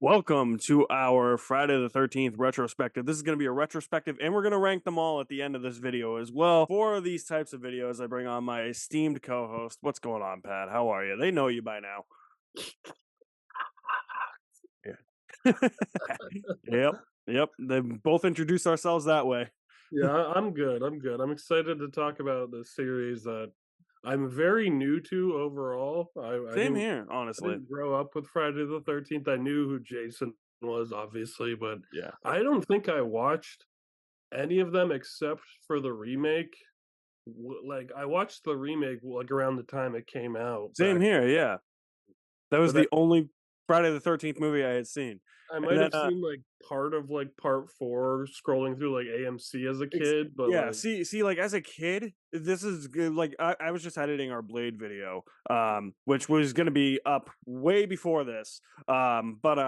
Welcome to our Friday the 13th retrospective. This is going to be a retrospective, and we're going to rank them all at the end of this video as well. For these types of videos, I bring on my esteemed co-host. What's going on, Pat? How are you? They know you by now. Yeah. Yep. They both introduced ourselves that way. Yeah, I'm good. I'm good. I'm excited to talk about the series that I'm very new to overall. I Same didn't here, I honestly. didn't grow up with Friday the 13th. I knew who Jason was, obviously, but Yeah. I don't think I watched any of them except for the remake. Like I watched the remake like around the time it came out Same back, here, yeah. That was but the only Friday the 13th movie I had seen. I And might then have seen like part of like part 4 scrolling through like AMC as a kid, but Yeah, like see, like as a kid, this is good. Like I was just editing our Blade video, which was gonna be up way before this, but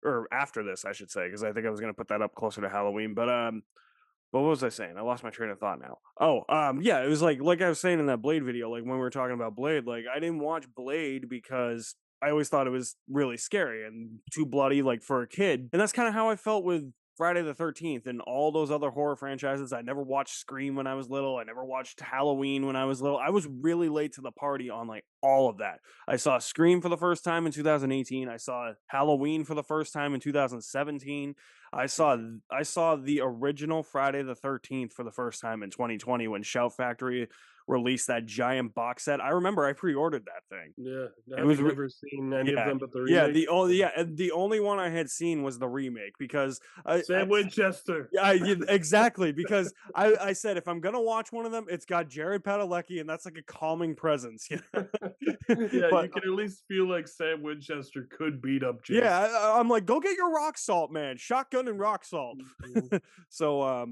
or after this, I should say, because I think I was gonna put that up closer to Halloween. But what was I saying? I lost my train of thought now. Oh, yeah, it was like I was saying in that Blade video, like when we were talking about Blade, like I didn't watch Blade because I always thought it was really scary and too bloody, like for a kid. And that's kind of how I felt with Friday the 13th and all those other horror franchises. I never watched Scream when I was little. I never watched Halloween when I was little. I was really late to the party on like all of that. I saw Scream for the first time in 2018. I saw Halloween for the first time in 2017. I saw the original Friday the 13th for the first time in 2020 when Shout Factory released that giant box set. I remember I pre-ordered that thing. yeah. It Have was you never seen any of yeah. them but the Yeah, remake? the only one I had seen was the remake because I Sam Winchester. yeah, exactly because I said if I'm gonna watch one of them, it's got Jared Padalecki and that's like a calming presence, you know? Yeah, But you can at least feel like Sam Winchester could beat up yeah, Jason. I'm like, go get your rock salt, man. Shotgun and rock salt. Mhm. so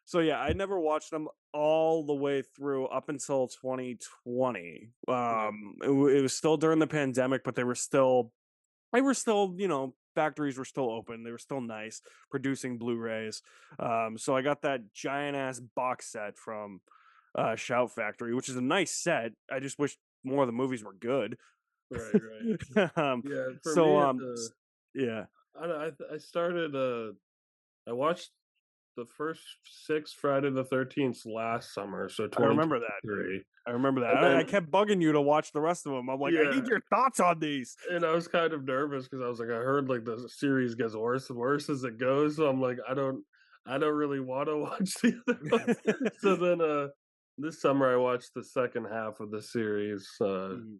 so yeah, I never watched them all the way through up until 2020. Yeah, It was still during the pandemic, but they were still, factories were still open. They were still nice producing Blu-rays. So I got that giant ass box set from Shout Factory, which is a nice set. I just wish more of the movies were good. right, right. um, Yeah, for so me, yeah, I started. I watched the first 6 Friday the 13th last summer, so I remember that. 2023, I remember that. and I then kept bugging you to watch the rest of them. I'm like, I yeah, need your thoughts on these. and I was kind of nervous because I was like, I heard like the series gets worse and worse as it goes, so I'm like, I don't really want to watch the other ones. So then, this summer I watched the second half of the series, Mhm.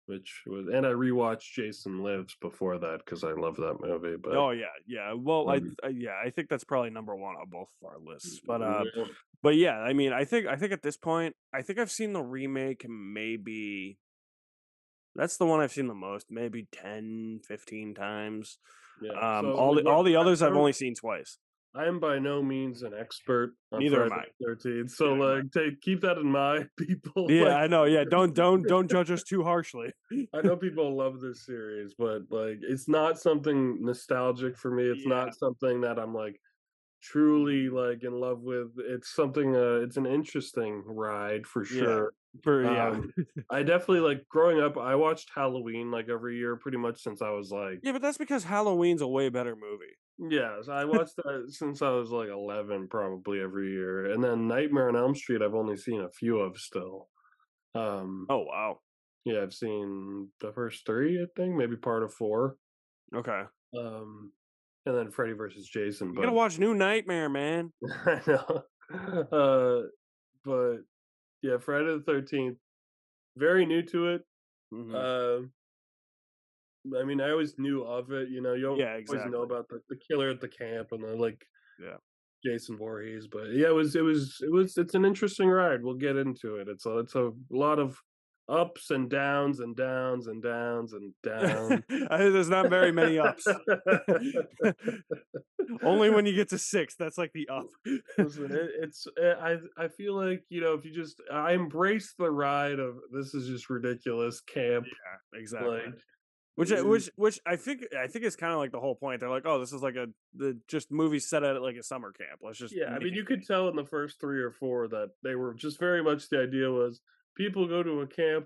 which was, and I rewatched Jason Lives before that because I love that movie. But Oh yeah, yeah. Well, um, yeah, I think that's probably number one on both of our lists. yeah, But yeah, I mean, I think at this point, I think I've seen the remake maybe that's the one I've seen the most, maybe 10, 15 times. yeah. So All like, the what all the others I've only seen twice. I am by no means an expert on Neither am Friday I. the 13th, so Neither am I. like, keep that in mind, people. Yeah, Like, I know. Yeah, don't judge us too harshly. I know people love this series, but like, it's not something nostalgic for me. It's Yeah. not something that I'm like truly like in love with. It's something. It's an interesting ride for Yeah. sure. Yeah. Um, I definitely like growing up. I watched Halloween like every year, pretty much since I was like, Yeah, but that's because Halloween's a way better movie. yes, I watched that since I was like 11, probably every year. And then Nightmare on Elm Street, I've only seen a few of still. Um, Oh wow. yeah, I've seen the first 3, I think, maybe part of 4. Okay. Um, and then Freddy versus Jason, You gotta but watch New Nightmare, man. I know. But yeah, Friday the 13th, very new to it. Hmm. Um, I mean, I always knew of it. You don't Yeah, always know exactly. about the killer at the camp and the like Yeah. Jason Voorhees, but yeah, it's an interesting ride. We'll get into it. It's a lot of ups and downs and downs and downs and downs. There's not very many ups. Only when you get to six, that's like the up. Listen, I feel like if you just I embrace the ride of this is just ridiculous camp, Yeah, exactly. like Which I- eh, which I think is kind of like the whole point. They're like, oh, this is like the just movies set at like a summer camp. Let's just yeah. I make mean, it. you could tell in the first 3 or 4 that they were just very much the idea was people go to a camp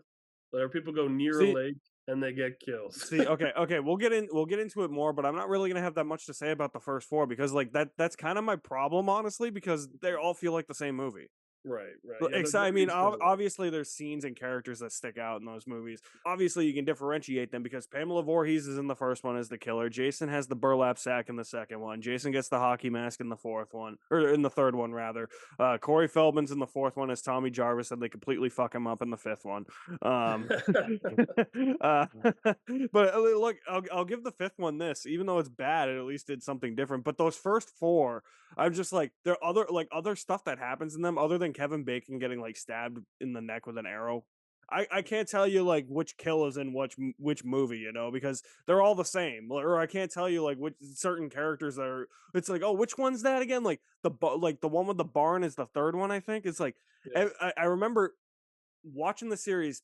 or people go near a See, lake. and they get kills. See, okay, we'll get into it more, but I'm not really gonna have that much to say about the first four because like that's kind of my problem, honestly, because they all feel like the same movie. Right, right. Well, Yeah, they're I very mean, similar. obviously, there's scenes and characters that stick out in those movies. Obviously, you can differentiate them because Pamela Voorhees is in the first one as the killer. Jason has the burlap sack in the second one. Jason gets the hockey mask in the fourth one, or in the third one, rather. Corey Feldman's in the fourth one as Tommy Jarvis, and they completely fuck him up in the fifth one. Um, uh, but look, I'll give the fifth one this, even though it's bad, it at least did something different. But those first four, I'm just like there are other stuff that happens in them other than Kevin Bacon getting like stabbed in the neck with an arrow. I can't tell you like which kill is in which movie, you know, because they're all the same. Or I can't tell you like which certain characters are. It's like, oh, which one's that again? Like like the one with the barn is the third one. I think it's like Yeah. I remember watching the series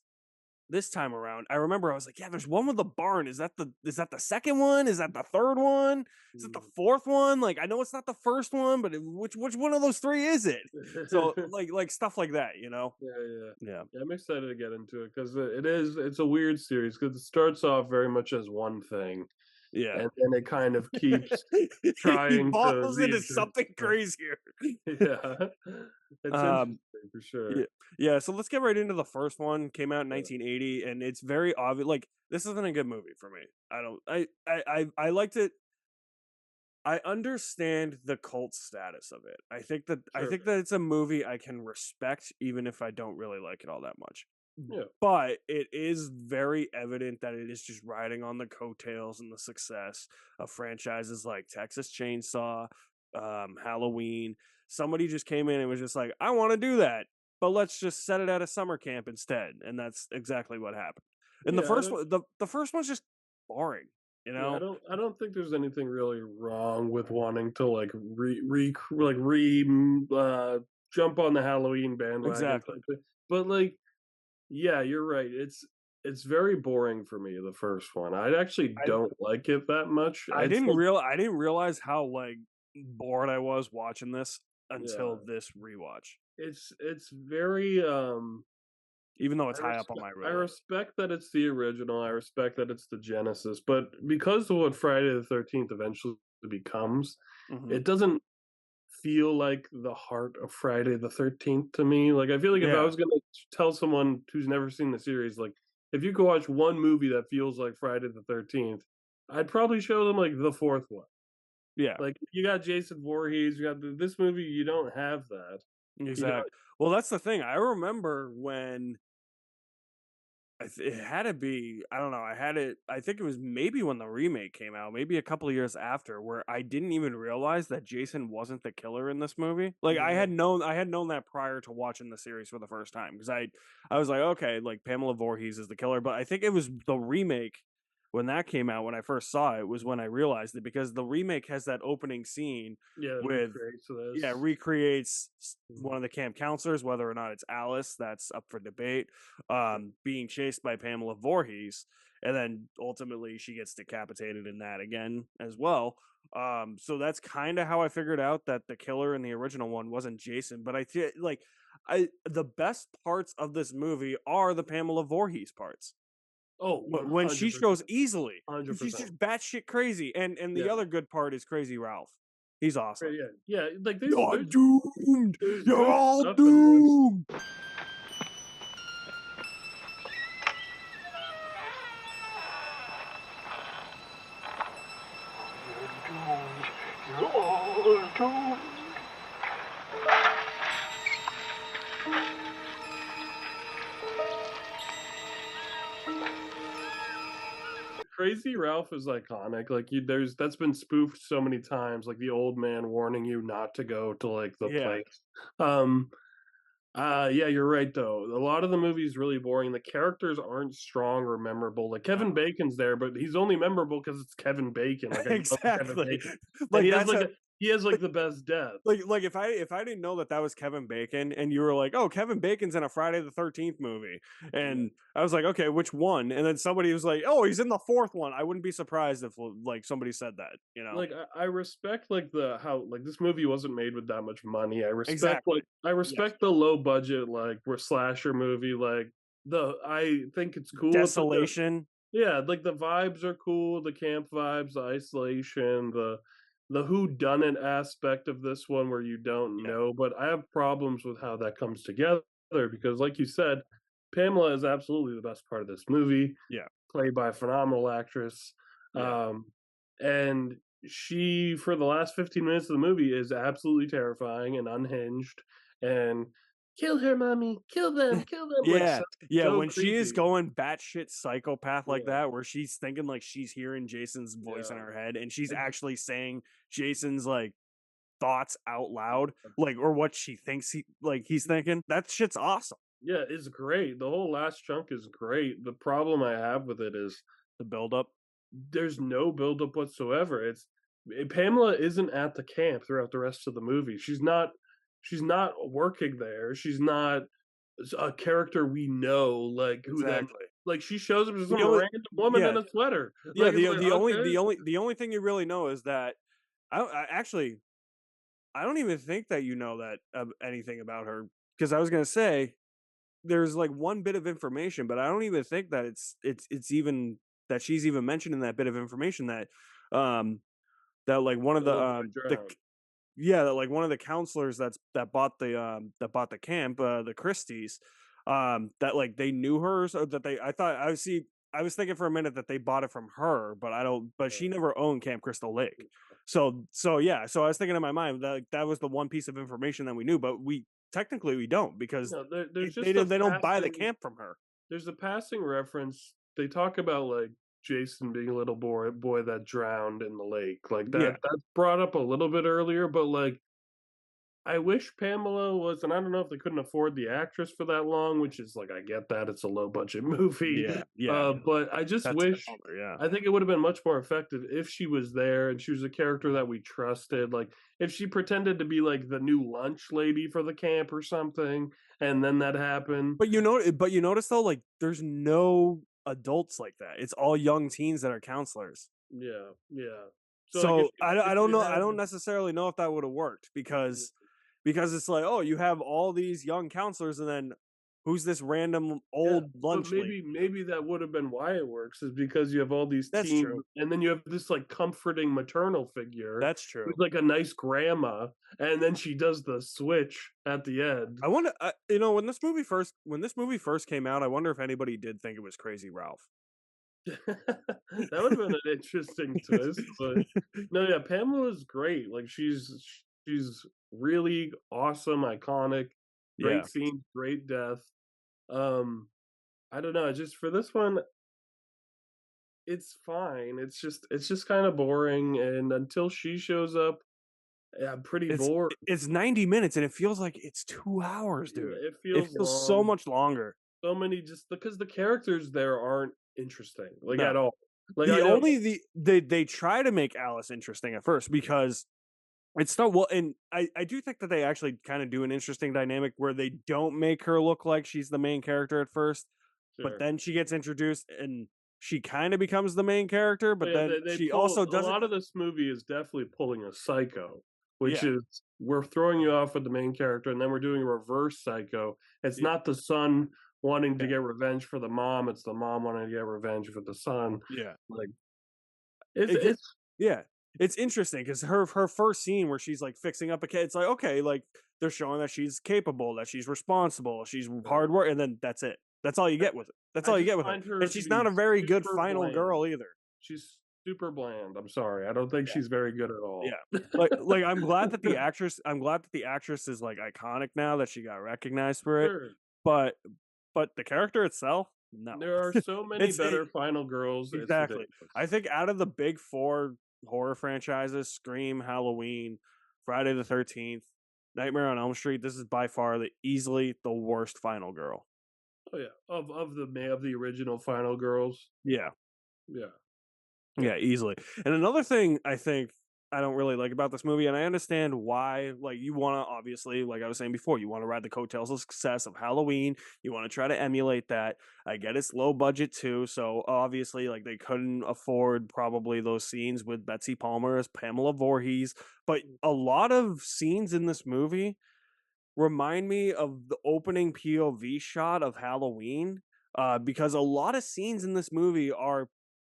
this time around. I remember I was like, yeah, there's one with the barn. Is that the second one? Is that the third one? Is it the Mm. fourth one? Like I know it's not the first one, but which one of those three is it? So like stuff like that, you know? Yeah, yeah. Yeah. Yeah, I'm excited to get into it because it's a weird series because it starts off very much as one thing, Yeah. and then it kind of keeps He trying to balls lead into to something crazier. yeah. It's um interesting for yeah, sure. yeah, so let's get right into the first one. Came out in Yeah, 1980 and it's very obvious like this isn't a good movie for me. I don't I liked it. I understand the cult status of it. I sure. think that it's a movie I can respect even if I don't really like it all that much. Yeah, But it is very evident that it is just riding on the coattails and the success of franchises like Texas Chainsaw, Halloween. Somebody just came in and was just like, "I want to do that, but let's just set it at a summer camp instead." And that's exactly what happened. And the yeah. I first don't. one, the first one's just boring, you Yeah, I know? don't. I don't think there's anything really wrong with wanting to like like jump on the Halloween bandwagon Exactly. type thing. But like, yeah, you're right. It's very boring for me, the first one. I actually I don't like it that much. It's like I didn't realize how like bored I was watching this until yeah, this rewatch. it's very Even though it's high up on my I list. respect that it's the original. I respect that it's the Genesis, but because of what Friday the 13th eventually becomes, Mhm. it doesn't feel like the heart of Friday the 13th to me. Like I feel like if I Yeah, was gonna tell someone who's never seen the series, like if you could watch one movie that feels like Friday the 13th, I'd probably show them like the fourth one. yeah, Like you got Jason Voorhees, you got this movie, you don't have that. You know, exact well, that's the thing, I remember when it had to be I don't know, I think it was maybe when the remake came out, maybe a couple of years after, where I didn't even realize that Jason wasn't the killer in this movie. Like, yeah, I had known that prior to watching the series for the first time because I was like, "Okay, like, Pamela Voorhees is the killer," but I think it was the remake when that came out, when I first saw it, was when I realized it because the remake has that opening scene yeah, it with recreates yeah, this. recreates Mhm. one of the camp counselors, whether or not it's Alice, that's up for debate, being chased by Pamela Voorhees, and then ultimately she gets decapitated in that again as well. So that's kind of how I figured out that the killer in the original one wasn't Jason. But I feel like the best parts of this movie are the Pamela Voorhees parts. Oh, When she shows 100%. easily, because she's 100%. just batshit crazy, and the Yeah. other good part is Crazy Ralph. He's Yeah, awesome. yeah, yeah, like, You're doomed. there's You're good all stuff in this. doomed. You're all doomed. Crazy Ralph is iconic, like, you there's that's been spoofed so many times, like, the old man warning you not to go to, like, the Yeah, place. Um, yeah, you're right, though. A lot of the movie's really boring, the characters aren't strong or memorable, like, no, Kevin Bacon's there, but he's only memorable because it's Kevin Bacon, like, I love Kevin exactly. Bacon, and Like that's a he has, like, like the best death. if I didn't know that that was Kevin Bacon, and you were like, oh, Kevin Bacon's in a Friday the 13th movie, Yeah. and I was like, okay, which one? And then somebody was like, oh, he's in the fourth one. I wouldn't be surprised if like somebody said that, you know? Like, I respect, like, the how like, this movie wasn't made with that much money. Exactly. I Yes. respect the low budget, like, we're slasher movie, like, I think it's cool, it's like a Desolation. Yeah, like, the vibes are cool, the camp vibes, the isolation, the whodunit aspect of this one where you don't Yeah, know, but I have problems with how that comes together because, like you said, Pamela is absolutely the best part of this movie, yeah, played by a phenomenal actress, yeah. um, and she, for the last 15 minutes of the movie, is absolutely terrifying and unhinged, and, "Kill her, mommy, kill them," like, Yeah, so yeah, so when she is creepy. going batshit psychopath like Yeah, that, where she's thinking like she's hearing Jason's voice in yeah. her head, and she's I actually saying Jason's like thoughts out loud, like or what she thinks he's thinking. That shit's awesome. Yeah, it's great. The whole last chunk is great. The problem I have with it is The build up. there's no buildup whatsoever. Pamela isn't at the camp throughout the rest of the movie. She's not working there. She's not a character we know, like who then Exactly. like she shows up as The some only random woman yeah, in a sweater. yeah, Like it's like okay, the only thing you really know is that I actually I don't even think that you know that anything about her because I was gonna say there's like one bit of information, but I don't even think that it's even that she's even mentioned in that bit of information um that like one of the little boy the drowned. yeah, that, like, one of the counselors that bought the camp, the Christies, that, like, they knew her, so that they I thought I was thinking for a minute that they bought it from her, but I don't but she never owned Camp Crystal Lake. Yeah, so I was thinking in my mind that, like, that was the one piece of information that we knew, but we don't because No, there's just a they don't buy the passing camp from her. There's a passing reference. They talk about, like, Jason being a little boy that drowned in the lake, like, Yeah, that's brought up a little bit earlier, but, like, I wish Pamela was and I don't know if they couldn't afford the actress for that long, which is, like, I get that, it's a low budget movie, yeah, yeah, but I just that's a wish bummer, yeah. I think it would've been much more effective if she was there and she was a character that we trusted, like, if she pretended to be, like, the new lunch lady for the camp or something, and then that happened. But you notice though, like, there's no adults like that. It's all young teens that are counselors. Yeah, yeah. So, like, So I if don't you know. I had don't necessarily know if that would have worked Mm. because it's like, oh, you have all these young counselors, and then who's this random Yeah, old but lunch lady? maybe that would have been why it works is because you have all these That's teens, true. and then you have this, like, comforting maternal figure That's who's true. like a nice grandma, and then she does the switch at the end. I wonder. When this movie first came out, I wonder if anybody did think it was Crazy Ralph. That would have been an interesting twist, but no, yeah, Pamela's great, like, she's really awesome, iconic, Yeah, great scene, great death, um, I don't know, just for this one, it's fine. It's just kinda boring, and until she shows up, yeah, I'm pretty bored. it's 90 minutes and it feels like it's 2 hours, dude. It It feels feels so long. much longer. So many just because the characters there aren't interesting, like, No. at all. Like, I know They try to make Alice interesting at first because it's not well, and I do think that they actually kind of do an interesting dynamic where they don't make her look like she's the main character at first, but Sure. then she gets introduced and she kind of becomes the main character, But but yeah, then they she pull also a doesn't. lot of this movie is definitely pulling a Psycho, which Yeah, is we're throwing you off with the main character, and then we're doing a reverse Psycho. It's yeah, not the son wanting to yeah, get revenge for the mom, it's the mom wanting to get revenge for the son. yeah. Like, it's It gets it's yeah. It's interesting because her first scene where she's like fixing up a kid, it's like okay, like they're showing that she's capable, that she's responsible, she's hard work, and then that's it. That's all you get with it. That's I all you just get with her, find her and to she's be not a very good super final bland. girl either. She's super bland, I'm sorry, I don't think Yeah. she's very good at all. Yeah. I'm glad that the actress is, like, iconic now that she got recognized for it, Sure. but the character itself, no. There are so many It's better final girls, it's exactly. I ridiculous. think out of the big 4 horror franchises, Scream, Halloween, Friday the 13th, Nightmare on Elm Street, this is by far easily the worst final girl. Oh, yeah, of the original final girls, Yeah. yeah. Yeah, easily. And another thing I think I don't really like about this movie, and I understand why, like, you want to obviously, like I was saying before, you want to ride the coattails of success of Halloween. You want to try to emulate that. I get it's low budget too. So obviously, like, they couldn't afford probably those scenes with Betsy Palmer as Pamela Voorhees. But a lot of scenes in this movie remind me of the opening POV shot of Halloween because a lot of scenes in this movie are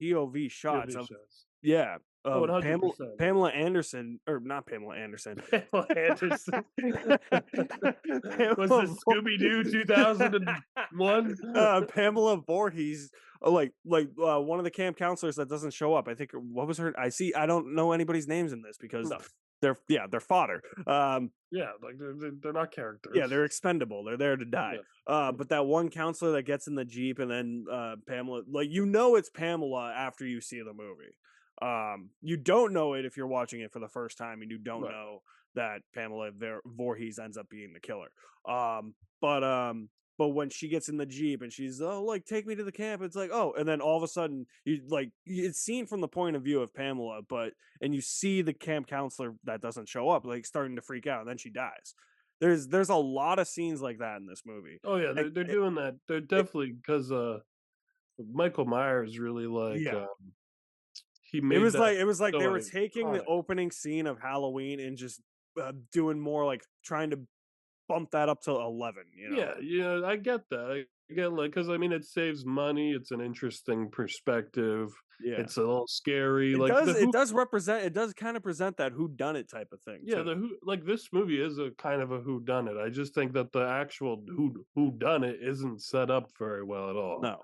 POV shots POV of shows. yeah, Oh, of Pamela 100%. Pamela Anderson or not Pamela Anderson. Pamela Anderson. Was Pamela this Scooby Doo 2001? Pamela Voorhees, one of the camp counselors that doesn't show up. I think what was her? I don't know anybody's names in this because No. they're fodder. Yeah, like they're not characters. Yeah, they're expendable. They're there to die. Yeah. But that one counselor that gets in the Jeep and then Pamela, like you know it's Pamela after you see the movie. You don't know it if you're watching it for the first time and you don't Right. know that Pamela Voorhees ends up being the killer. But when she gets in the Jeep and she's like take me to the camp, it's like and then all of a sudden it's seen from the point of view of Pamela, and you see the camp counselor that doesn't show up like starting to freak out and then she dies. There's a lot of scenes like that in this movie. Oh yeah, they're doing that. They're definitely because Michael Myers really Yeah. he It made was that like so they were taking the iconic. opening scene of Halloween and just doing more like trying to bump that up to 11, you know. Yeah, I get that. I get like because I mean it saves money. It's an interesting perspective. Yeah. It's a little scary. It Like does the it who. does represent it does kind of present that who done it type of thing Yeah, too. the who like this movie is a kind of a who done it. I just think that the actual who done it isn't set up very well at all. No.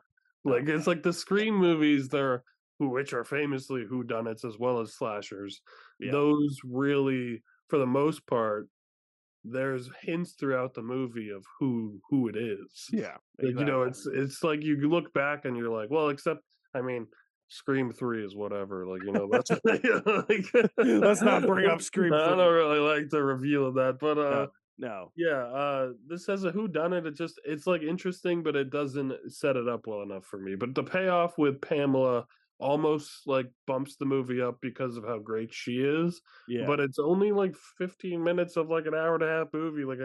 Like it's like the Scream movies, they're which are famously whodunits as well as slashers. Yeah. Those really, for the most part, there's hints throughout the movie of who it is. Yeah. Like, you know, Exactly. it's like you look back and you're like, well, except I mean, Scream 3 is whatever. Like, you know, that's like, Let's not bring up I Scream 3. don't really like the reveal of that, but No. No. yeah, this has a whodunit. It's like interesting, but it doesn't set it up well enough for me. But the payoff with Pamela almost like bumps the movie up because of how great she is. Yeah. But it's only like 15 minutes of like an hour and a half movie. Like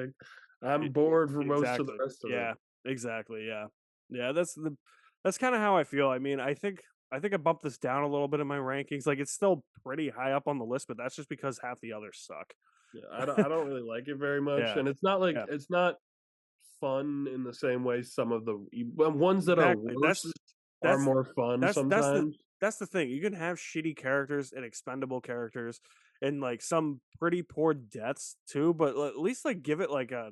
I'm bored for most of the Exactly. rest of Yeah. it. Exactly. Yeah. Yeah, that's kind of how I feel. I mean, I think I bumped this down a little bit in my rankings. Like it's still pretty high up on the list, but that's just because half the others suck. Yeah, I don't really like it very much, Yeah. and it's not like Yeah. it's not fun in the same way some of the ones that are Exactly. worse are That's more fun that's sometimes. that's the thing. You can have shitty characters and expendable characters and like some pretty poor deaths too, but at least like give it like a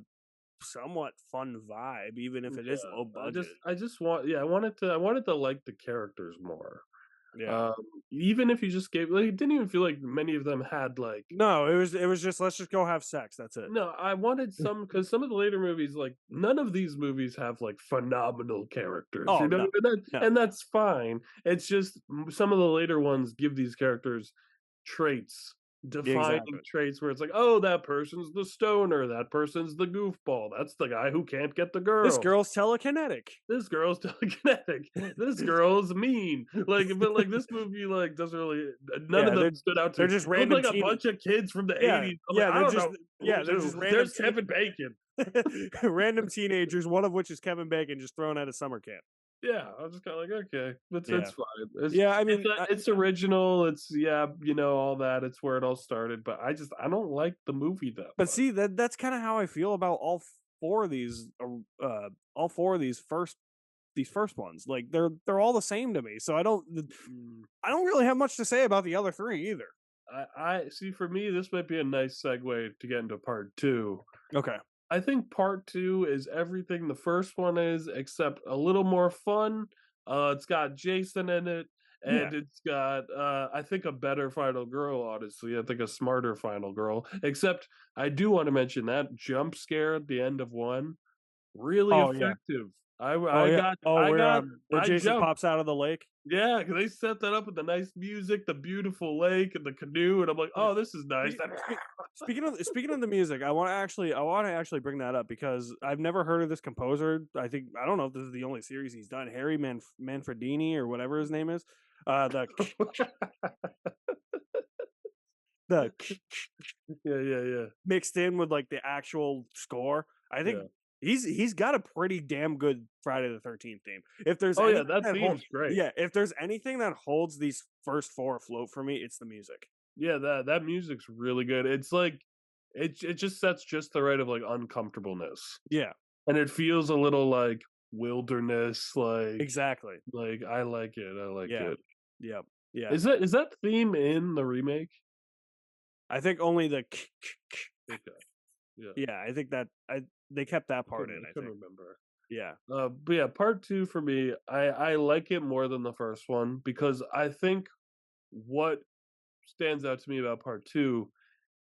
somewhat fun vibe, even if it is Yeah, low budget. I just want I wanted to like the characters more. Yeah. Um, even if you just gave like, it didn't even feel like many of them had like No, it was just let's just go have sex. That's it. no, I wanted some because some of the later movies, like none of these movies have like phenomenal characters, Oh you know, no, no. and that's fine. It's just some of the later ones give these characters traits, defining Exactly. traits where it's like, oh, that person's the stoner, that person's the goofball, that's the guy who can't get the This girl. girl's telekinetic. This girl's telekinetic. This girl's mean. Like, but like this movie, like doesn't really. None of Yeah, them stood out to they're me. just It looked random like a teen. bunch of kids from the Yeah, '80s. I'm yeah, like, I they're don't just know. yeah, Who's they're who. just random There's Kevin Bacon. random teenagers, one of which is Kevin Bacon, just thrown out of summer camp. Yeah, I was just kind of like, okay, Yeah, it's fine. yeah. I mean, It's original. It's yeah, you know, all that. It's where it all started. But I don't like the movie that but much. see that's kind of how I feel about four of these, all four of these first ones. Like they're all the same to me. So I don't really have much to say about the other three either. I see. For me, this might be a nice segue to get into part two. Okay. I think part two is everything the first one is, except a little more fun. It's got Jason in it, Yeah. and it's got I think a better final girl. Honestly, I think a smarter final girl. Except I do want to mention that jump scare at the end of one really Oh yeah. effective. Oh yeah. Oh, where I Jason jumped. pops out of the lake. Yeah, because they set that up with the nice music, the beautiful lake, and the canoe, and I'm like, Yeah. oh, this is nice. Speaking of the music, I want to actually bring that up because I've never heard of this composer. I don't know if this is the only series he's done. Harry Manfredini or whatever his name is. The the Yeah. mixed in with like the actual score. I think Yeah. he's got a pretty damn good Friday the 13th theme. If there's Oh yeah, anything that theme's great. yeah, if there's anything that holds these first four afloat for me, it's the music. Yeah, that music's really good. It's like it just sets just the right of like uncomfortableness. Yeah. And it feels a little like wilderness, Exactly. like I like it. I like Yeah. it. Yep. Yeah. Is that theme in the remake? I think only the Okay. Yeah. yeah, I think that they kept that part in, I I couldn't think. remember. Yeah. But yeah, part two for me, I like it more than the first one because I think what stands out to me about part two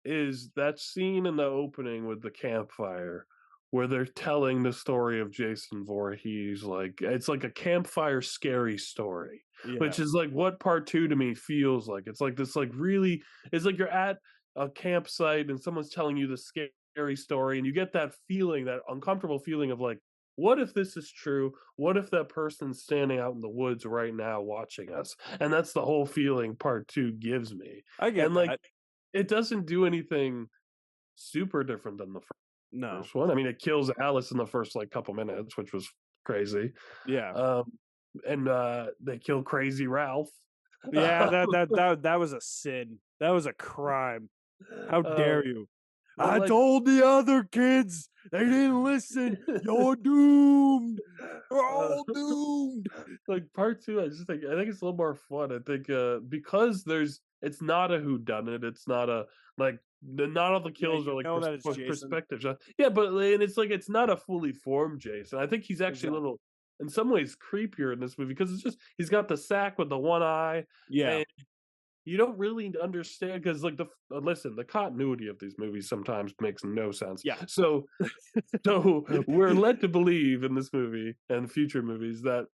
is that scene in the opening with the campfire where they're telling the story of Jason Voorhees. Like it's like a campfire scary story, Yeah. which is like what part two to me feels like. It's like this, like really, it's like you're at a campsite and someone's telling you the scary story, and you get that feeling, that uncomfortable feeling of like, what if this is true? What if that person's standing out in the woods right now watching us? And that's the whole feeling part two gives me. I get And like, that. it doesn't do anything super different than the No. first one. I mean, it kills Alice in the first like couple minutes, which was crazy. Yeah. Um, and they kill Crazy Ralph. Yeah, that was a sin. That was a crime. How uh, dare you? but I like, told the other kids. They didn't listen. You're doomed. You're uh, all doomed. like part two, I think it's a little more fun. I think because it's not a whodunit. It's not a like not all the Yeah, kills you are like know that it's Jason. perspective shot. Yeah, but and it's like it's not a fully formed Jason. I think he's actually a Exactly. little, in some ways, creepier in this movie because it's just he's got the sack with the one eye, Yeah. and you don't really understand because like the continuity of these movies sometimes makes no sense. Yeah. So we're led to believe in this movie and future movies that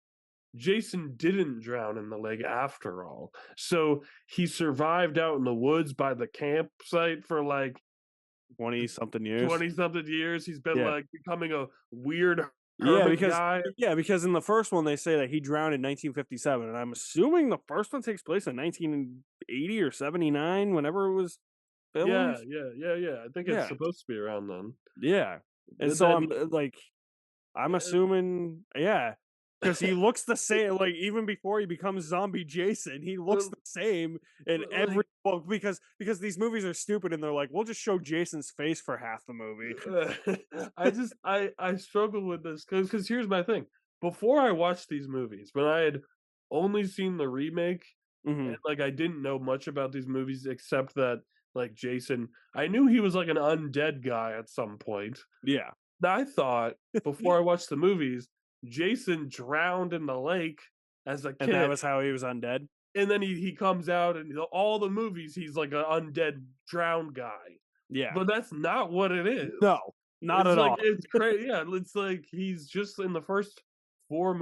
Jason didn't drown in the lake after all. So he survived out in the woods by the campsite for like 20 something years. 20 something years. He's been Yeah. like becoming a weird Yeah, hermit because guy. in the first one they say that he drowned in 1957, and I'm assuming the first one takes place in 1980 or 79, whenever it was filmed. Yeah. I think it's Yeah, supposed to be around then. yeah. And And so then I'm like, I'm uh, assuming, yeah, because he looks the same. Like even before he becomes zombie Jason, he looks well, the same in every like well because these movies are stupid and they're like, we'll just show Jason's face for half the movie. I struggle with this because here's my thing. Before I watched these movies, when I had only seen the remake Hmm. and like I didn't know much about these movies except that like Jason, I knew he was like an undead guy at some point. Yeah, Now, I thought before I watched the movies, Jason drowned in the lake as a and that kid, was how he was undead. and then he comes out and all the movies he's like an undead drowned guy. Yeah, But that's not what it is. no, not It's at like all. it's crazy. Yeah, it's like he's just in the first three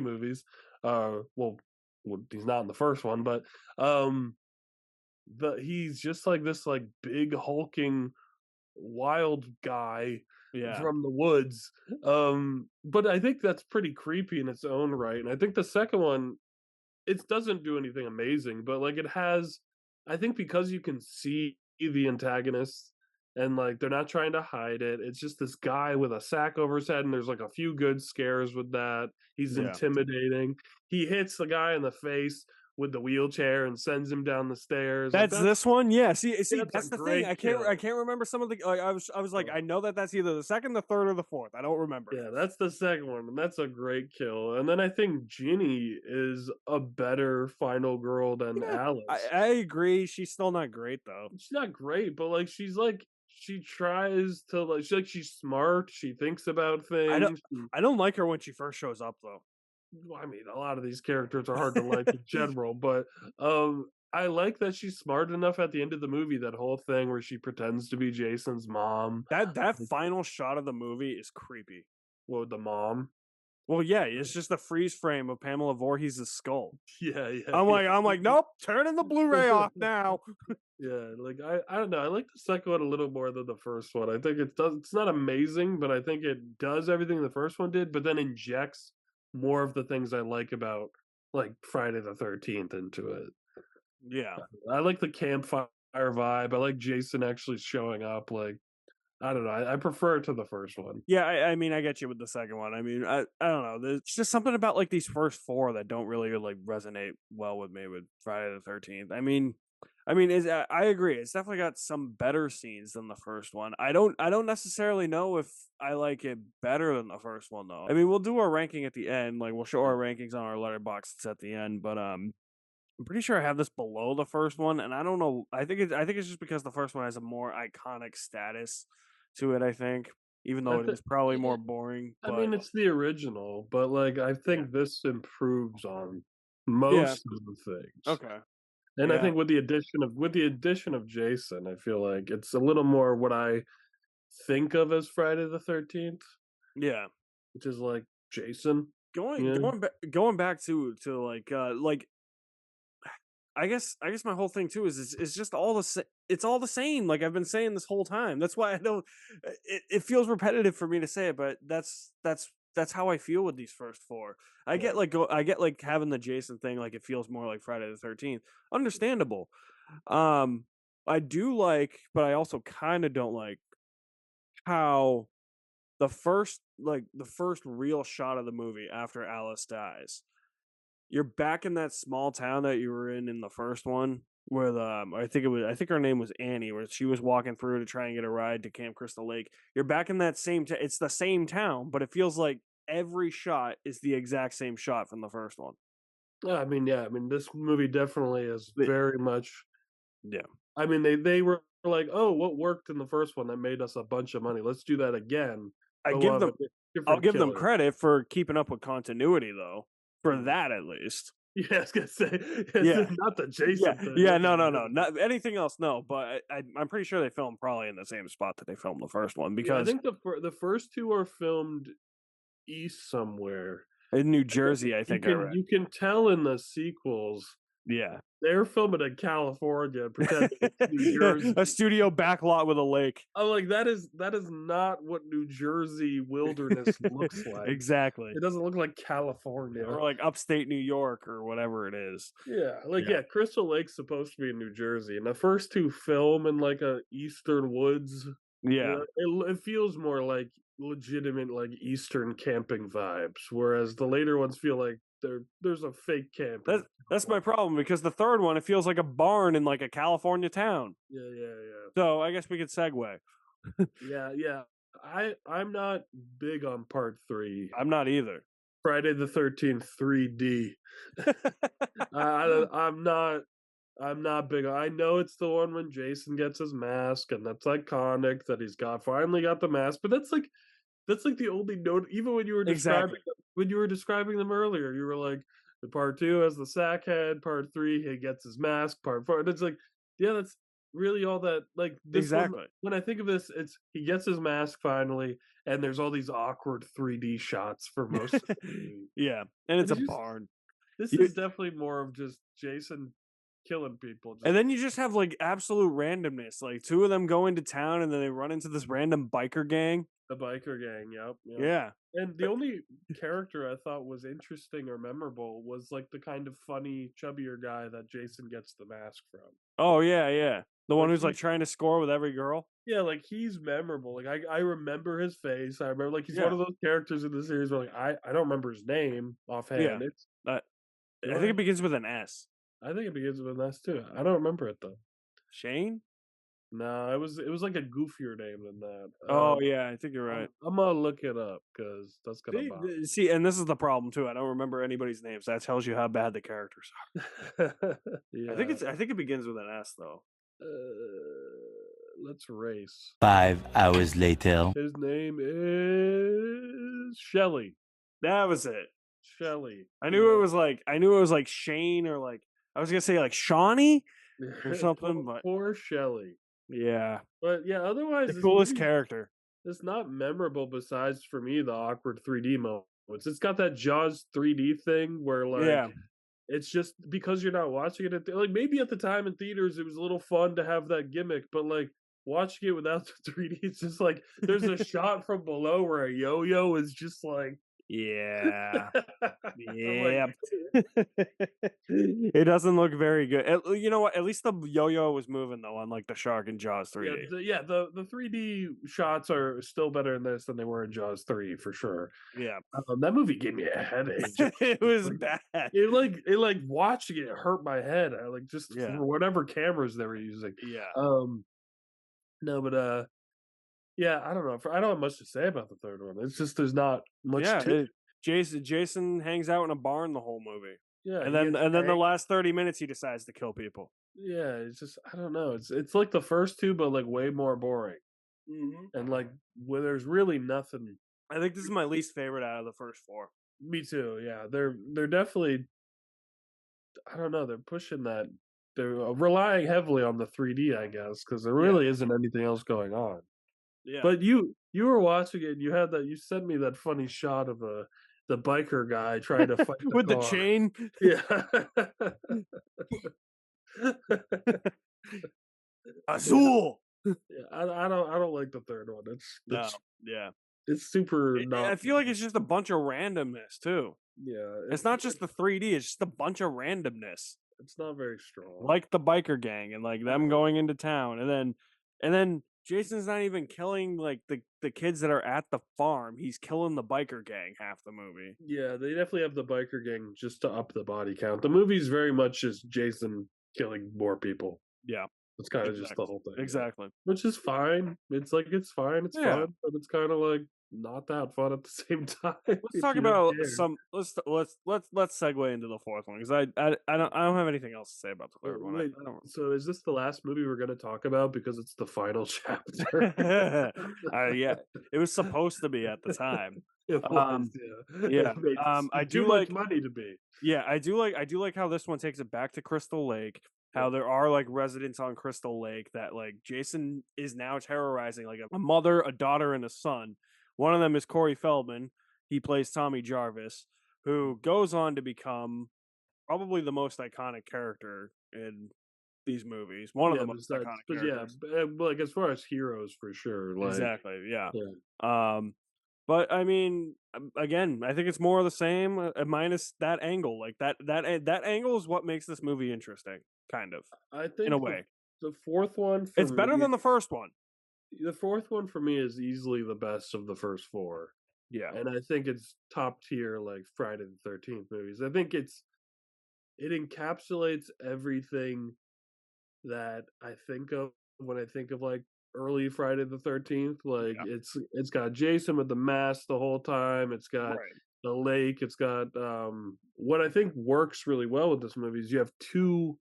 movies. Well, he's not in the first one, but um, he's just like this like big hulking wild guy Yeah, from the woods. But I think that's pretty creepy in its own right. And I think the second one, it doesn't do anything amazing, but like it has, I think because you can see the antagonists and like they're not trying to hide it. It's just this guy with a sack over his head, and there's like a few good scares with that. He's yeah. intimidating. He hits the guy in the face with the wheelchair and sends him down the stairs. Like That's this one. Yeah. See, that's a that's the thing. great I kill. can't remember some of the. Like, I was like, I know that that's either the second, the third, or the fourth. I don't remember. Yeah, that's the second one, and that's a great kill. And then I think Ginny is a better final girl than Yeah, Alice. I agree. She's still not great though. She's not great, but like she tries to she's smart. She thinks about I don't. things. I don't like her when she first shows up though. Well, I mean, a lot of these characters are hard to like in general, but I like that she's smart enough at the end of the movie. That whole thing where she pretends to be Jason's mom. That final shot of the movie is creepy. Well, the mom. Well, yeah, it's just a freeze frame of Pamela Voorhees' skull. Yeah. I'm like, nope, turning the Blu-ray off now. Yeah, like I don't know. I like the second one a little more than the first one. I think it's not amazing, but I think it does everything the first one did, but then injects more of the things I like about like Friday the 13th into it. Yeah. I like the campfire vibe. I like Jason actually showing up. Like I don't know. I prefer it to the first one. Yeah, I mean, I get you with the second one. I mean, I don't know. There's just something about like these first four that don't really like resonate well with me with Friday the 13th. I mean, I mean, I agree. It's definitely got some better scenes than the first one. I don't necessarily know if I like it better than the first one though. I mean, we'll do our ranking at the end. Like we'll show our rankings on our letterbox at the end, but I'm pretty sure I have this below the first one, and I don't know. I think it's just because the first one has a more iconic status to it. I think, even I though it think is probably more boring, I but mean, it's the original, but, like, I yeah, think this improves on yeah, most of the things. okay, And I yeah, think with the addition of Jason, I feel like it's a little more what I think of as Friday the 13th, yeah. which is like Jason. Going Yeah. going back going back to like I guess my whole thing too is it's just it's all the same. Like I've been saying this whole time. That's why I don't. It feels repetitive for me to say it, but that's how I feel with these first four. Yeah. I get like having the Jason thing. Like it feels more like Friday the 13th. Understandable. Um, I do like, but I also kind of don't like how the first real shot of the movie after Alice dies, you're back in that small town that you were in the first one with I think her name was Annie, where she was walking through to try and get a ride to Camp Crystal Lake. You're back in that it's the same town, but it feels like every shot is the exact same shot from the first one. Yeah, I mean, this movie definitely is But- very much. yeah. I mean, they were like, "Oh, what worked in the first one that made us a bunch of money? Let's do that again, I but we'll give have a them I'll different give them killer." credit for keeping up with continuity though. For Mhm. that at least. Yeah, I was gonna say, it's Yeah. not the Yeah, Jason thing. yeah, That was no, no, no, ridiculous. not anything else. No, but I'm pretty sure they filmed probably in the same spot that they filmed the first one Yeah, I because think the first two are filmed east somewhere. in New And then Jersey, I you think I can read. you can tell in the sequels Yeah, they're filming in California, pretending it's New Jersey. a studio backlot with a lake. I'm like, that is not what New Jersey wilderness looks like. Exactly, It doesn't look like California. or like upstate New York or whatever it is. Yeah, like Yeah, Crystal Lake's supposed to be in New Jersey, and the first two film in like a eastern woods. yeah. It feels more like legitimate like eastern camping vibes, whereas the later ones feel like there's a fake camp in That's my California. problem because the third one it feels like a barn in like a California town. Yeah, yeah, yeah. So I guess we could segue. Yeah, yeah. I'm not big on part 3. I'm not either. Friday the 13th 3D. I'm not big. I know it's the one when Jason gets his mask, and that's iconic that he's finally got the mask. But that's like the only note. Even when you were Exactly. describing them earlier, you were like, the part 2 has the sack head, part 3 he gets his mask, part 4. And it's like, yeah, that's really all that. Like this one, Exactly. when I think of this, it's he gets his mask finally, and there's all these awkward 3D shots for most of the movie. Yeah, and And it's a it's just barn. this You, is definitely more of just Jason killing people. and Just then you just have like absolute randomness. Like two of them go into town and then they run into this random biker gang. the biker gang. Yep, yep. Yeah. And the only character I thought was interesting or memorable was like the kind of funny, chubbier guy that Jason gets the mask from. Oh yeah, yeah. The one Like who's like trying to score with every girl. yeah, like he's memorable. Like I remember his face. I remember like he's one Yeah. of those characters in the series where like I don't remember his name Yeah. offhand. It's Uh, go I think ahead. it begins with an S. I think it begins with an S too. I don't remember it though. Shane? No, it was like a goofier name than that. Oh yeah, I think you're right. I'm gonna look it up because that's gonna See, bother. see, and this is the problem too. I don't remember anybody's names. That tells you how bad the characters are. Yeah. I think it begins with an S though. Let's race. 5 hours later. His name is Shelly. That was it. Shelly. I knew it was like Shane or like I was gonna say like Shawnee or something, but Poor Shelly. yeah, But yeah, otherwise, the this coolest movie character. is not memorable besides for me the awkward 3D moments. It's got that Jaws 3D thing where like Yeah, it's just because you're not watching it like maybe at the time in theaters it was a little fun to have that gimmick, but like watching it without the 3D, it's just like there's a shot from below where a yo-yo is just like Yeah. I'm like, Yep. It doesn't look very good. You know what? At least the yo-yo was moving though, unlike the shark in Jaws 3D. the 3D shots are still better in this than they were in Jaws 3 for sure. Yeah. That movie gave me a headache. Just, It was like, bad. it watching it hurt my head. I like just Yeah. for whatever cameras they were using. Yeah. No, but yeah, I don't know. I don't have much to say about the third one. It's just there's not much Yeah. to. Jason hangs out in a barn the whole movie. Yeah, And he then gets the tanked. last 30 minutes he decides to kill people. Yeah, it's just I don't know. It's like the first two, but like way more boring. Mm-hmm. And like where there's really nothing. I think this is my least favorite out of the first four. Me too. Yeah, they're definitely. I don't know. They're pushing that. They're relying heavily on the 3D, I guess, because there Yeah. really isn't anything else going on. Yeah. But you were watching it. And you had that. You sent me that funny shot of the biker guy trying to fight the With the car. chain. Yeah. Azul. Yeah, I don't like the third one. No. Yeah. It's super I not. feel like it's just a bunch of randomness too. Yeah, It's not just the 3D, it's just a bunch of randomness. it's not very strong. Like the biker gang and like them going into town and then Jason's not even killing like the kids that are at the farm. He's killing the biker gang half the movie. Yeah, they definitely have the biker gang just to up the body count. The movie's very much just Jason killing more people. Yeah. It's kind of just the whole thing. Yeah. Exactly. Which is fine. It's like it's fine. It's Yeah. fun, but it's kind of like not that fun at the same time. Let's talk about some. Let's segue into the fourth one because I don't have anything else to say about the third one. Wait, so is this the last movie we're going to talk about because it's the final chapter? Yeah, it was supposed to be at the time. It was, Yeah. It made I too do much like money to be. Yeah, I do like how this one takes it back to Crystal Lake. How there are like residents on Crystal Lake that like Jason is now terrorizing, like a mother, a daughter, and a son. One of them is Corey Feldman. He plays Tommy Jarvis, who goes on to become probably the most iconic character in these movies. One of the most iconic characters. Yeah, like as far as heroes for sure. Like, Exactly. Yeah. yeah. But I mean, again, I think it's more of the same, minus that angle. Like that angle is what makes this movie interesting, kind of, I think in a way. the fourth one for It's better me, than the first one. the fourth one for me is easily the best of the first four. Yeah. And I think it's top tier like Friday the 13th movies. I think it encapsulates everything that I think of when I think of like early Friday the 13th. Like it's got Jason with the mask the whole time. It's got the lake. It's got what I think works really well with this movie is you have two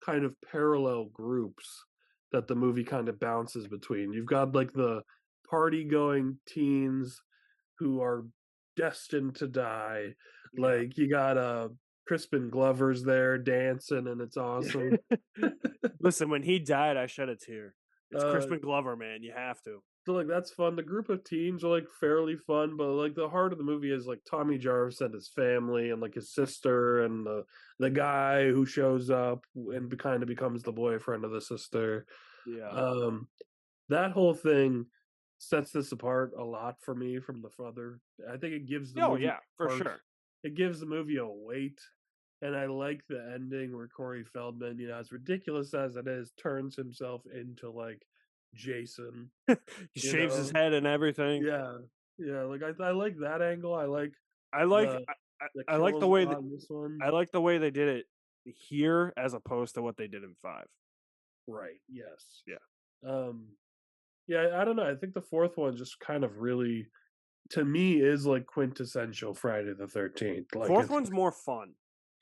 kind of parallel groups that the movie kind of bounces between. You've got like the party going teens who are destined to die. Like you got Crispin Glover's there dancing and it's awesome. Listen, when he died, I shed a tear. It's Crispin Glover, man. You have to. So like that's fun. The group of teens are like fairly fun, but like the heart of the movie is like Tommy Jarvis and his family and like his sister and the guy who shows up and kind of becomes the boyfriend of the sister. Yeah. That whole thing sets this apart a lot for me from the other. I think it gives the movie for sure. It gives the movie a weight. And I like the ending where Corey Feldman, you know, as ridiculous as it is, turns himself into like Jason. He shaves his head and everything. Yeah, yeah. Like I like that angle. I like the way that this one. I like the way they did it here as opposed to what they did in 5. Right. Yes. Yeah. Yeah. I don't know. I think the fourth one just kind of really, to me, is like quintessential Friday the 13th. Like fourth one's more fun.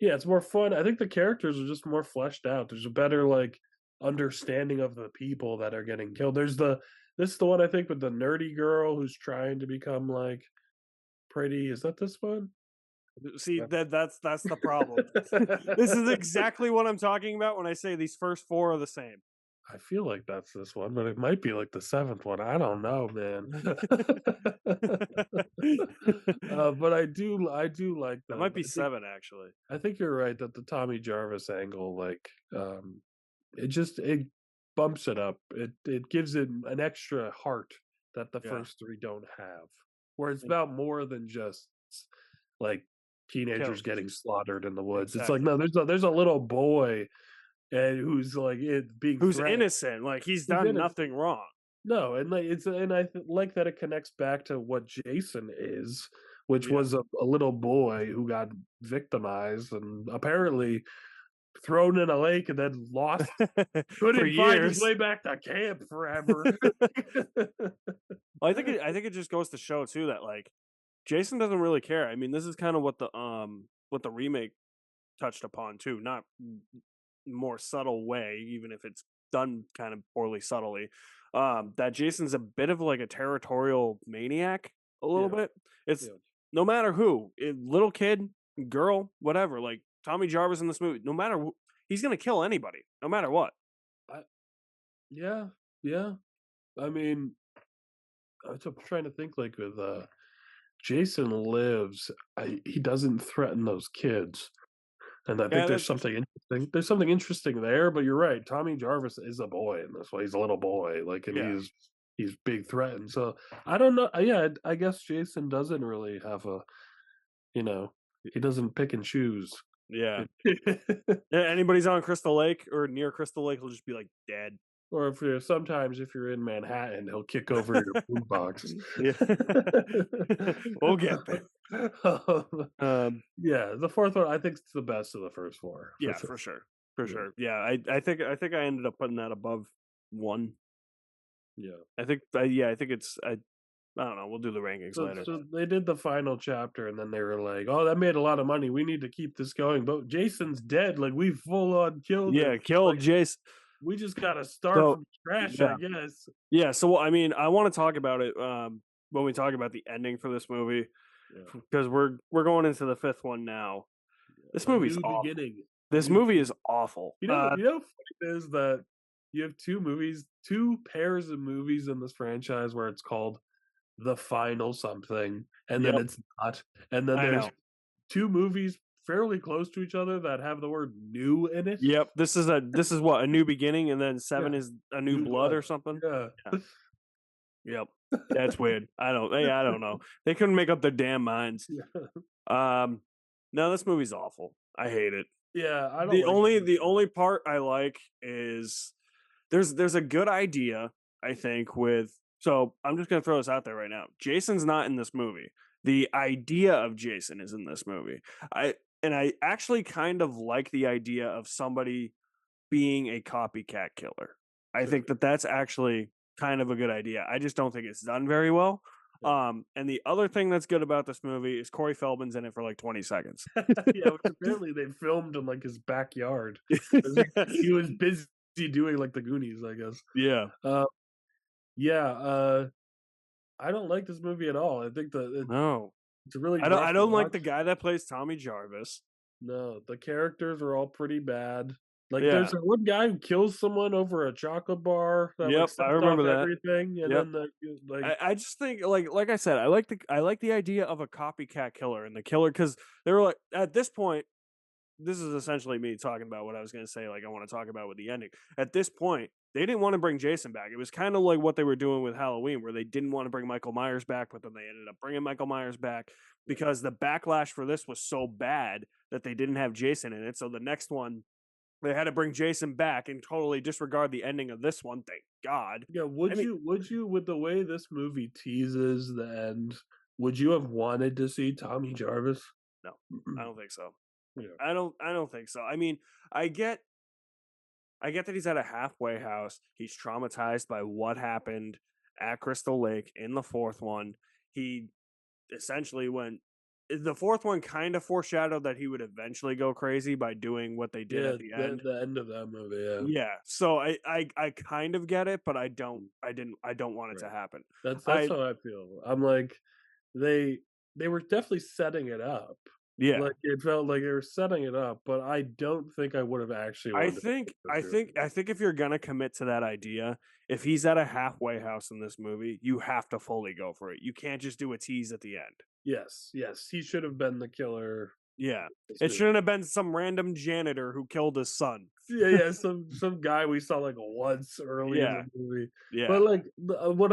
Yeah, it's more fun. I think the characters are just more fleshed out. There's a better like understanding of the people that are getting killed. This is the one I think with the nerdy girl who's trying to become like pretty. Is that this one? See, that's the problem. This is exactly what I'm talking about when I say these first 4 are the same. I feel like that's this one, but it might be like the 7th one. I don't know, man. But I do like that. It might be 7 actually. I think you're right that the Tommy Jarvis angle, like, it bumps it up. It gives it an extra heart that the first 3 don't have. Where it's about more than just like teenagers Killed. getting slaughtered in the woods. It's like Exactly. no, there's a little boy and who's like being Who's threatened. innocent? Like he's He's done innocent. nothing wrong. No, and like like that it connects back to what Jason is, which Yeah. was a little boy who got victimized and apparently thrown in a lake and then lost. For Couldn't find his years. way back to camp forever. I think it just goes to show too that like Jason doesn't really care. I mean, this is kind of what the remake touched upon too, not more subtle way, even if it's done kind of poorly subtly. That Jason's a bit of like a territorial maniac, a little Yeah, bit. It's yeah. no matter who, little kid, girl, whatever. Like Tommy Jarvis in this movie, no matter he's gonna kill anybody, no matter what. I, yeah, yeah. I mean, I'm trying to think like with Jason Lives, he doesn't threaten those kids. And I think Yeah, there's that's something interesting. There's something interesting there, but you're right. Tommy Jarvis is a boy in this way. He's a little boy, like, and yeah, he's big threatened. So I don't know. Yeah, I guess Jason doesn't really have a, you know, he doesn't pick and choose. yeah. Yeah, anybody's on Crystal Lake or near Crystal Lake, he'll just be like dead. Or if you're sometimes if you're in Manhattan, he'll kick over your boombox. Yeah, we'll get there. Um, Um, yeah, the fourth one I think it's the best of the first four for yeah, sure. for Yeah, sure. Yeah, I think I ended up putting that above one. yeah. I think yeah, I think it's I don't know. We'll do the rankings So, later. so they did the final chapter, and then they were like, "Oh, that made a lot of money. We need to keep this going." But Jason's dead. Like we full on killed him. Yeah, killed Like Jason. we just gotta start So from scratch, I yeah, guess. yeah. So I mean, I want to talk about it when we talk about the ending for this movie Yeah, because we're going into the fifth one now. This a movie's new awful. beginning. A This new. movie is awful. You know, funny is that you have two movies, two pairs of movies in this franchise where it's called the final something, and then Yep, it's not, and then I there's know. two movies fairly close to each other that have the word "new" in it. Yep, this is what a new beginning, and then seven Yeah, is a new new blood blood. or something. Yeah. Yeah. Yep. Yeah, it's weird. I don't know. They couldn't make up their damn minds. Yeah. Um no, this movie's awful. I hate it. Yeah, I don't like The only part I like is there's a good idea, I think, with so I'm just gonna throw this out there right now. Jason's not in this movie. The idea of Jason is in this movie. I actually kind of like the idea of somebody being a copycat killer. I sure. think that that's actually kind of a good idea. I just don't think it's done very well. Yeah. And the other thing that's good about this movie is Corey Feldman's in it for like 20 seconds. Yeah, which apparently they filmed in like his backyard. He was busy doing like the Goonies, I guess. Yeah. Uh, yeah, I don't like this movie at all. I think No. it's really I rough to don't like watch. the guy that plays Tommy Jarvis. No, the characters are all pretty bad. Like, Yeah. there's that one guy who kills someone over a chocolate bar that like Yep, I sets off remember that. everything, and Yep. then like I just think like I said, I like the idea of a copycat killer and the killer because they were like at this point, this is essentially me talking about what I was gonna say, like I want to talk about with the ending. At this point, they didn't want to bring Jason back. It was kind of like what they were doing with Halloween, where they didn't want to bring Michael Myers back, but then they ended up bringing Michael Myers back because the backlash for this was so bad that they didn't have Jason in it. So the next one, they had to bring Jason back and totally disregard the ending of this one. Thank God. yeah, I mean, would you with the way this movie teases the end, would you have wanted to see Tommy Jarvis? no, I don't think so. Yeah. I don't think so. I mean, I get I get that he's at a halfway house. He's traumatized by what happened at Crystal Lake in the fourth one. He essentially went the fourth one kind of foreshadowed that he would eventually go crazy by doing what they did Yeah, at the end. the end of that movie, yeah. Yeah. So I kind of get it, but I don't want it to Right. happen. That's I how I feel. I'm like they they were definitely setting it up. yeah. Like it felt like they were setting it up, but I don't think I would have actually wanted to go through with it. I think if you're gonna commit to that idea, if he's at a halfway house in this movie, you have to fully go for it. You can't just do a tease at the end. Yes, yes, he should have been the killer Yeah. This It movie. shouldn't have been some random janitor who killed his son. Yeah, some guy we saw like once early in Yeah. the movie. Yeah. But like what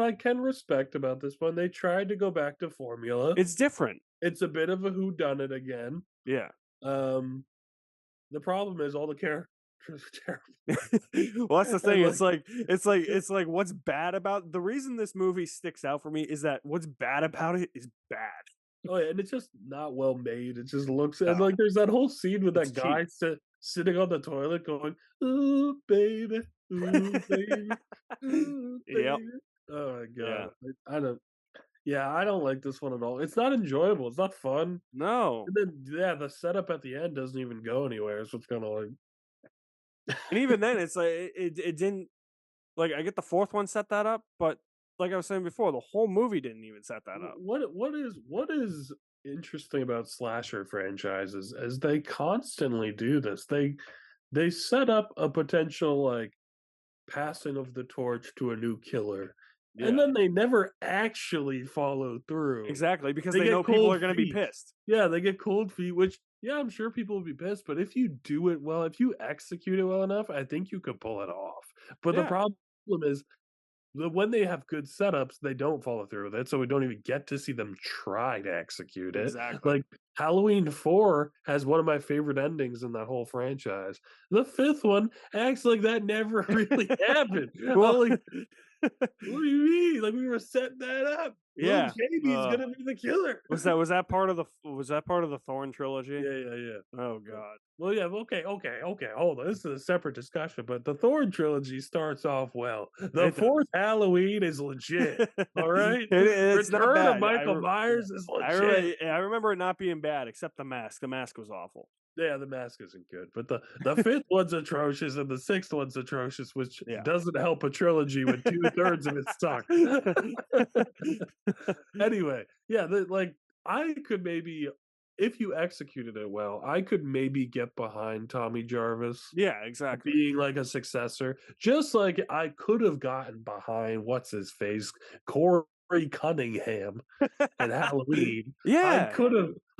I can respect about this one, they tried to go back to formula. It's different. It's a bit of a whodunit again. Yeah. The problem is all the characters are terrible. Well, that's the thing. And, It's like what's bad about the reason this movie sticks out for me is that what's bad about it is bad. oh yeah, and it's just not well made. It just looks and No. like there's that whole scene with It's that guy sitting on the toilet going, "Ooh baby, ooh baby, ooh baby." Yep. Oh my Yeah. god, I don't. Yeah, I don't like this one at all. It's not enjoyable. It's not fun. No. And then yeah, the setup at the end doesn't even go anywhere. So it's kind of like And even then it's like it didn't like I get the fourth one set that up, but like I was saying before, the whole movie didn't even set that up. what is interesting about slasher franchises is they constantly do this. They set up a potential like passing of the torch to a new killer, and Yeah. then they never actually follow through. Exactly, because They they get know people cold are going to be feet. pissed. Yeah, they get cold feet, which yeah, I'm sure people will be pissed, but if you do it well, if you execute it well enough, I think you could pull it off. But the Yeah. problem is when they have good setups, they don't follow through with it, so we don't even get to see them try to execute it. Exactly. Like Halloween 4 has one of my favorite endings in that whole franchise. The fifth one acts like that never really happened. Well, I'm like, what do you mean? Like we were setting that up. Little yeah. Jamie's gonna be the killer. Was that part of the Thorn trilogy? Yeah. Oh god. Well, yeah, okay. Hold on. This is a separate discussion, but the Thorn trilogy starts off well. The It does. fourth Halloween is legit. All right. It's not Return bad. of Michael Myers is I legit. remember it not being bad, except the mask. The mask was awful. Yeah, the mask isn't good, but the fifth one's atrocious and the sixth one's atrocious, which Yeah. doesn't help a trilogy when 2/3 of it sucks. Anyway, yeah, like I could maybe, if you executed it well, I could maybe get behind Tommy Jarvis Yeah, exactly. being like a successor, just like I could have gotten behind what's his face, Corey Cunningham and Halloween. Yeah.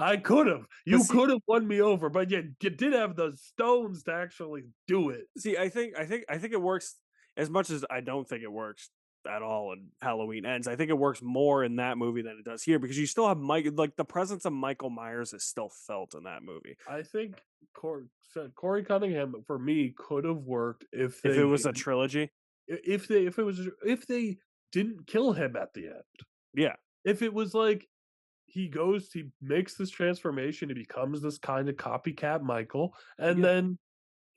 I could have. You see- could have won me over, but you did have the stones to actually do it. See, I think it works as much as I don't think it works at all in Halloween Ends. I think it works more in that movie than it does here because you still have like the presence of Michael Myers is still felt in that movie. I think Corey Cunningham for me could have worked if If it was a trilogy. if they didn't kill him at the end. Yeah. If it was like he makes this transformation, he becomes this kind of copycat Michael, and then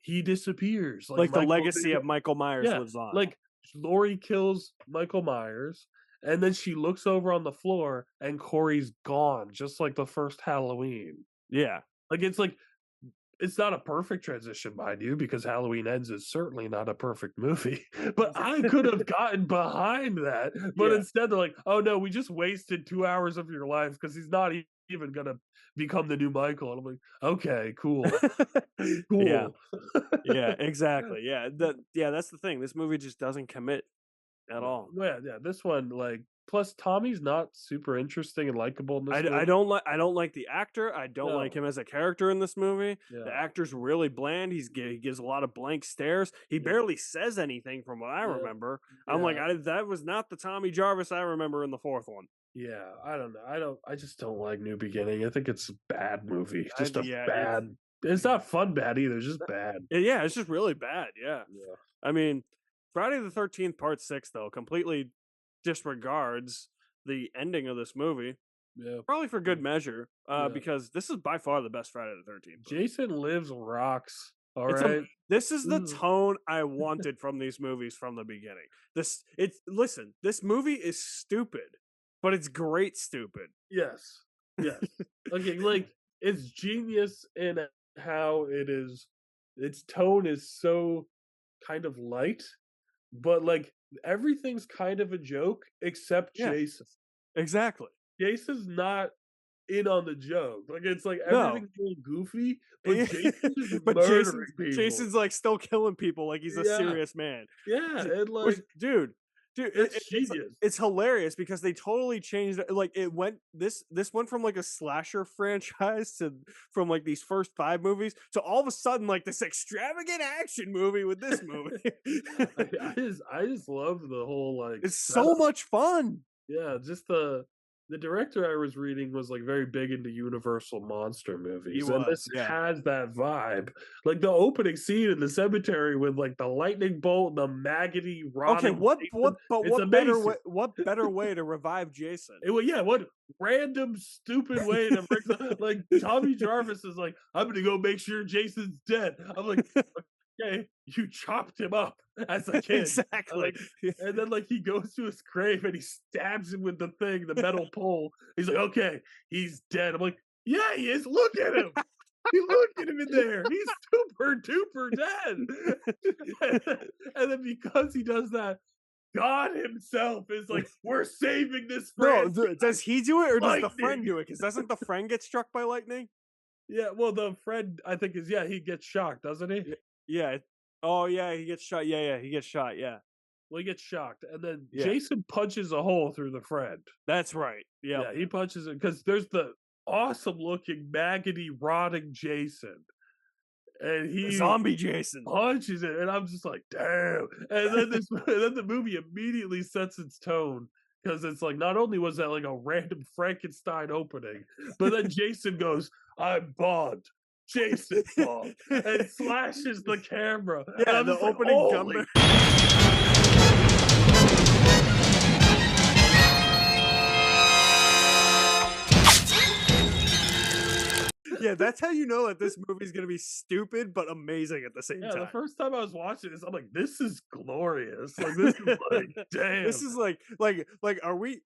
he disappears. Like the Michael legacy of Michael Myers lives on. Like Laurie kills Michael Myers, and then she looks over on the floor, and Corey's gone, just like the first Halloween. Yeah. It's not a perfect transition, mind you, because Halloween Ends is certainly not a perfect movie. But I could have gotten behind that. But Yeah. instead, they're like, "Oh no, we just wasted 2 hours of your life because he's not even gonna become the new Michael." And I'm like, "Okay, cool, cool." Yeah. Yeah, exactly. Yeah. That's the thing. This movie just doesn't commit at all. Yeah. This one, like, plus Tommy's not super interesting and likable in this movie. I don't like the actor. I don't like No. him as a character in this movie. Yeah. The actor's really bland. He gives a lot of blank stares. He barely says anything from what I Yeah. remember. I'm like, that was not the Tommy Jarvis I remember in the fourth one. Yeah, I don't know. I just don't like New Beginning. I think it's a bad movie. Just yeah, bad. It's not fun bad either. It's just bad. Yeah, it's just really bad. Yeah. Yeah. I mean, Friday the 13th Part 6 though completely disregards the ending of this movie. Yeah. Probably for good measure, Yeah. because this is by far the best Friday the 13th. Jason Lives rocks. All It's right. this is the Mm. tone I wanted from these movies from the beginning. Listen, this movie is stupid, but it's great stupid. Yes. Yes. Okay, like it's genius in how it is. Its tone is so kind of light, but like everything's kind of a joke except Yeah. Jason. Exactly. Jason's not in on the joke. Like it's like No. everything's a little goofy, but Yeah. Jason's just But murdering people. Jason's like still killing people like he's a Yeah. serious man. Yeah, and Which, like dude, Dude, That's genius. it's hilarious because they totally changed it. Like this went from like a slasher franchise to from like these first 5 movies to all of a sudden like this extravagant action movie with this movie. I just love the whole like It's so setup. much fun. Yeah, just the director I was reading was like very big into Universal monster He movies, and was, this yeah. has that vibe. Like the opening scene in the cemetery with like the lightning bolt, the maggoty Okay, rotting. Jason, but it's amazing. what better way to revive Jason? Yeah, what random stupid way to bring like Tommy Jarvis is like, I'm gonna go make sure Jason's dead. I'm like, okay, you chopped him up as a kid. Exactly. Like, and then like he goes to his grave and he stabs him with the thing, the metal pole. He's like, okay, he's dead. I'm like, yeah, he is. Look at him. Look at him in there. He's super duper dead. And then because he does that, God himself is like, we're saving this No, franchise. does he do it or does the friend Lightning. do it? Because doesn't the friend get struck by lightning? Yeah, well, the friend I think is he gets shocked, doesn't he? Yeah. Oh yeah, he gets shot. Yeah, he gets shot. Yeah. Well, he gets shocked, and then Yeah. Jason punches a hole through the friend. That's right. Yeah. Yeah, he punches it because there's the awesome looking maggoty rotting Jason, and he Zombie Jason. punches it, and I'm just like, damn. And then and then the movie immediately sets its tone because it's like not only was that like a random Frankenstein opening, but then Jason goes, "I'm Bond." Jason Bond and slashes the camera. And Yeah, I'm the just like, opening "Holy gun. Yeah, that's how you know that this movie's gonna be stupid but amazing at the same Yeah, time. the first time I was watching this, I'm like, this is glorious. Like, this is like, damn. This is like are we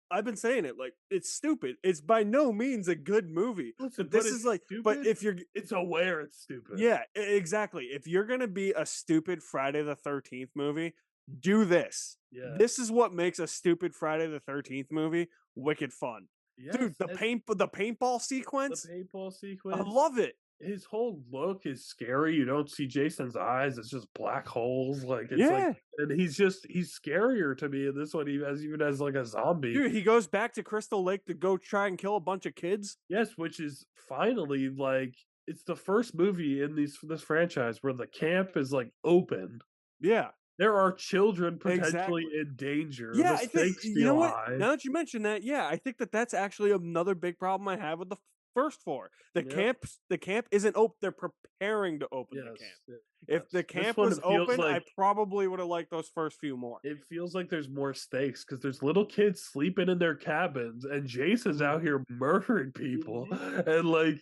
I've been saying it, like, it's stupid. It's by no means a good movie. Listen, But this but is it's like but stupid. if you're It's aware it's stupid. yeah, exactly. If you're gonna be a stupid Friday the 13th movie, do this. Yeah. This is what makes a stupid Friday the 13th movie wicked fun. Dude, Yes, the and paintball the sequence, paintball I sequence. love it. His whole look is scary. You don't see Jason's eyes. It's just black holes. Like it's Yeah. like, and he's scarier to me in this one, even as like a zombie. Dude, he goes back to Crystal Lake to go try and kill a bunch of kids. Yes, which is finally like it's the first movie in this franchise where the camp is like open. Yeah. There are children potentially Exactly. in danger. Yeah, The I think stakes you feel know what? high. Now that you mention that, yeah, I think that that's actually another big problem I have with the first 4. The Yep. camp isn't open. They're preparing to open the Yes, camp. yes. If the This camp one, was it feels open, I like probably would have liked those first few more. it feels like there's more stakes because there's little kids sleeping in their cabins, and Jason's out here murdering people, and like,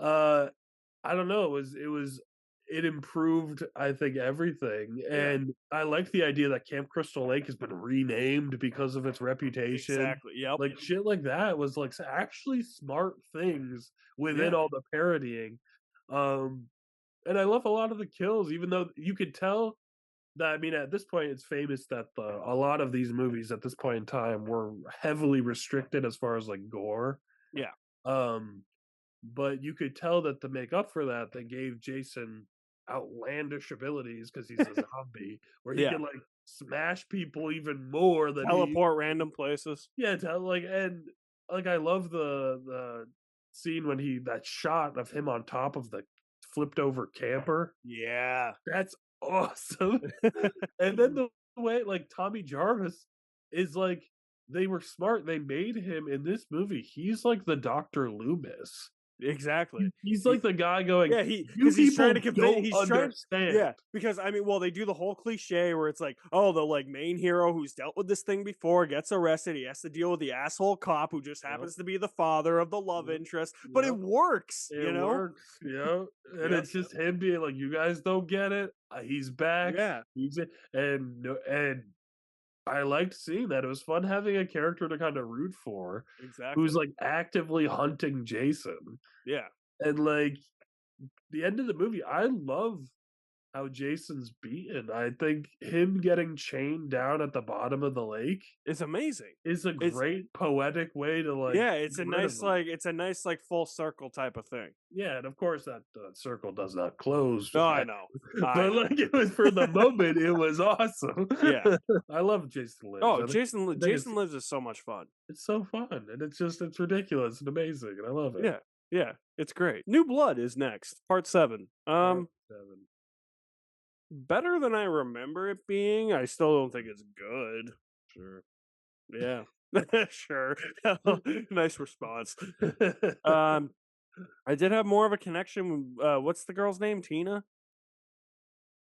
I don't know. It improved, I think, everything, Yeah. and I like the idea that Camp Crystal Lake has been renamed because of its reputation. Exactly. Yep. Like shit like that was like actually smart things within Yeah. all the parodying. And I love a lot of the kills, even though you could tell that. I mean, at this point, it's famous that a lot of these movies at this point in time were heavily restricted as far as like gore. Yeah. But you could tell that to make up for that, they gave Jason outlandish abilities because he's a zombie, where he Yeah. can like smash people even more than Teleport random places. Yeah, and like I love the scene when that shot of him on top of the flipped over camper. Yeah. That's awesome. And then the way like Tommy Jarvis is like they were smart. They made him in this movie. He's like the Dr. Loomis. Exactly. He's like the guy going, Yeah, you because he's trying to people convey. don't He's trying. understand. Yeah, because I mean, well, they do the whole cliche where it's like, oh, the like main hero who's dealt with this thing before gets arrested. He has to deal with the asshole cop who just happens to be the father of the love Yep. interest. But it Yep. works, you It know. works, yeah. And Yep. it's just him being like, "You guys don't get it. He's back. Yeah, He's it." And I liked seeing that. It was fun having a character to kind of root for, exactly. who's like actively hunting Jason. Yeah, And like the end of the movie, I love how Jason's beaten. I think him getting chained down at the bottom of the lake It's amazing. is a It's great poetic way to like yeah, get rid of him. it's a nice like full circle type of thing. Yeah, and of course that circle does not close, No, I know. I but know. like it was for the moment, it was awesome. Yeah. I love Jason Lives. Oh, I think Jason Lives is so much fun. it's so fun, and it's ridiculous and amazing, and I love it. Yeah. Yeah, it's great. New Blood is next, part 7. Part 7. Better than I remember it being. I still don't think it's good. Sure. Yeah. Sure. Nice response. Um, I did have more of a connection with, what's the girl's name? Tina?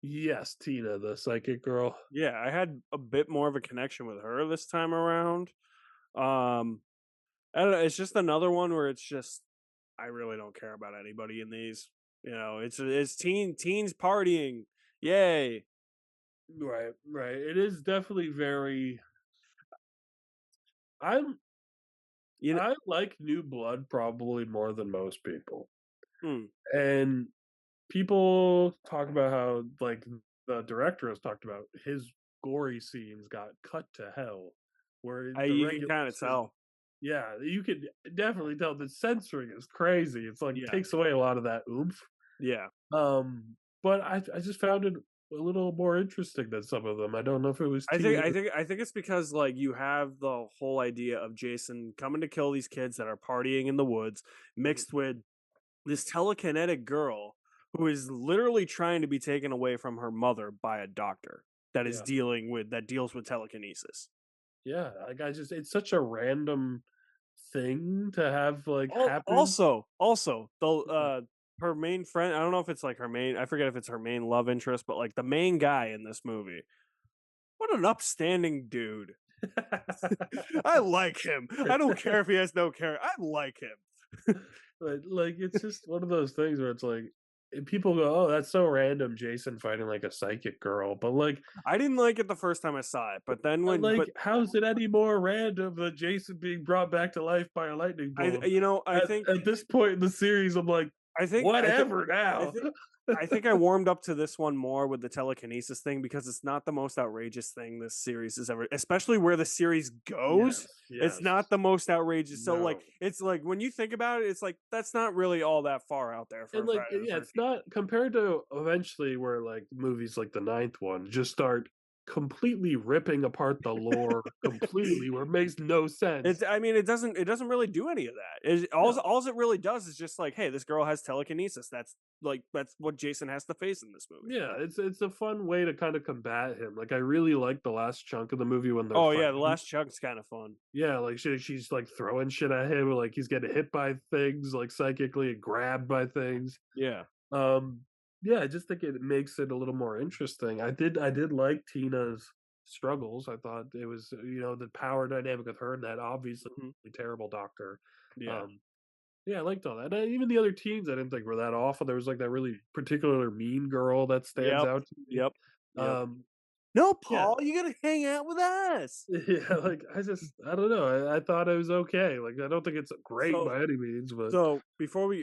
Yes, Tina, the psychic girl. Yeah, I had a bit more of a connection with her this time around. Um, I don't know, it's just another one where it's just I really don't care about anybody in these. You know, it's teens partying. Yay. Right, right. It is definitely very I'm You know, I like New Blood probably more than most people. hmm, And people talk about how like the director has talked about his gory scenes got cut to hell where the you can regular kind of scenes, tell. yeah, you could definitely tell the censoring is crazy. It's like Yeah. takes away a lot of that oomph. Yeah. But I just found it a little more interesting than some of them. I don't know if it was teen. I think it's because like you have the whole idea of Jason coming to kill these kids that are partying in the woods mixed with this telekinetic girl who is literally trying to be taken away from her mother by a doctor Yeah. that deals with telekinesis. Yeah, like I just it's such a random thing to have like happen. Also, the Yeah. her main friend, I don't know if it's like her main, I forget if it's her main love interest, but like the main guy in this movie. What an upstanding dude. I like him. I don't care if he has no care. I like him. But like it's just one of those things where it's like and people go, "Oh, that's so random, Jason fighting like a psychic girl." I didn't like it the first time I saw it, but then but how's it any more random than Jason being brought back to life by a lightning bolt? you know, At this point in the series, I'm like, I think whatever I now. think I think I warmed up to this one more with the telekinesis thing because it's not the most outrageous thing this series has ever, especially where the series goes. Yes, It's yes. not the most outrageous. So like No. it's like when you think about it, it's like that's not really all that far out there for And a like Friday the yeah, it's 13th. not compared to eventually where like movies like the ninth one just start completely ripping apart the lore completely where it makes no sense. It's I mean it doesn't really do any of that. No. All it really does is just like, hey, this girl has telekinesis. That's what Jason has to face in this movie. Yeah, it's a fun way to kind of combat him. Like I really like the last chunk of the movie when they're Oh yeah, the fighting. last chunk's kind of fun. Yeah, like she's like throwing shit at him, like he's getting hit by things, like psychically and grabbed by things. Yeah. Um, yeah, I just think it makes it a little more interesting. I did like Tina's struggles. I thought it was the power dynamic with her and that obviously Mhm. terrible doctor. Yeah. Um, yeah, I liked all that. Even the other teens, I didn't think were that awful. There was like that really particular mean girl that stands Yep. out to me. Yep. Yep. Um, No, yeah, Paul, you gotta hang out with us. yeah. Like I don't know. I thought it was okay. Like I don't think it's great So by any means, but before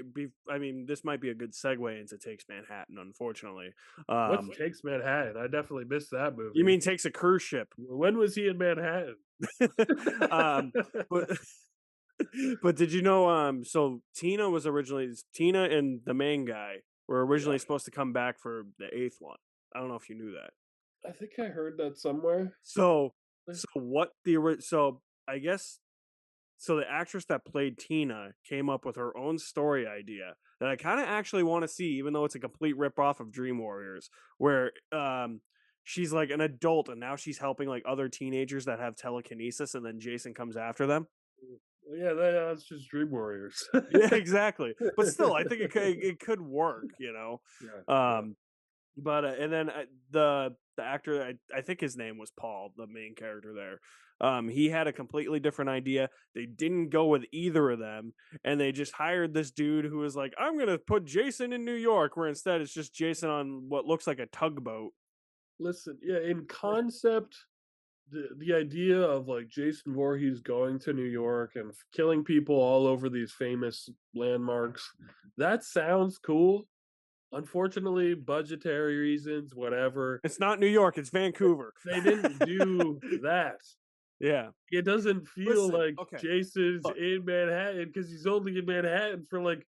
I mean, this might be a good segue into Takes Manhattan, unfortunately. what's Takes Manhattan? I definitely missed that You movie. mean Takes a Cruise Ship. When was he in Manhattan? um but but did you know so Tina and the main guy were Yeah, originally supposed to come back for the eighth one. I don't know if you knew that. I think I heard that somewhere. So what so I guess so the actress that played Tina came up with her own story idea that I kind of actually want to see, even though it's a complete ripoff of Dream Warriors, where she's like an adult and now she's helping like other teenagers that have telekinesis, and then Jason comes after them. Yeah, that's just Dream Warriors. Yeah, exactly. But still, I think it could work, you know. Yeah, yeah. Um, but and then the actor, I think his name was Paul, the main character there. He had a completely different idea. They didn't go with either of them, and they just hired this dude who was like, "I'm gonna put Jason in New York," where instead it's just Jason on what looks like a tugboat. Listen, yeah, in concept, the idea of like Jason Voorhees going to New York and killing people all over these famous landmarks, that sounds cool. unfortunately, budgetary reasons, whatever, It's not New York, it's Vancouver. they didn't do that. Yeah. It doesn't feel Listen, like okay, Jason's look. in Manhattan because he's only in Manhattan for like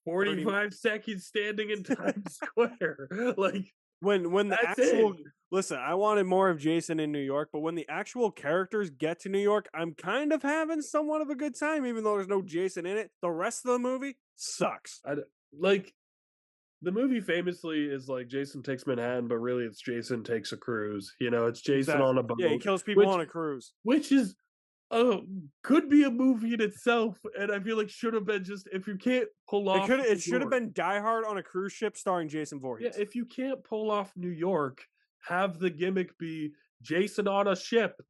30 45 seconds standing in Times Square. Like, when the that's actual it. listen, I wanted more of Jason in New York, but when the actual characters get to New York, I'm kind of having somewhat of a good time, even though there's no Jason in it. The rest of the movie sucks. Like, the movie famously is like Jason Takes Manhattan, but really it's Jason Takes a Cruise. You know, it's Jason on a Exactly. Yeah, he boat, kills people which on a cruise. which is could be a movie in itself, and I feel like should have been just if you can't pull off It New should have York. been Die Hard on a cruise ship starring Jason Yeah, Voorhees. if you can't pull off New York, have the gimmick be Jason on a ship,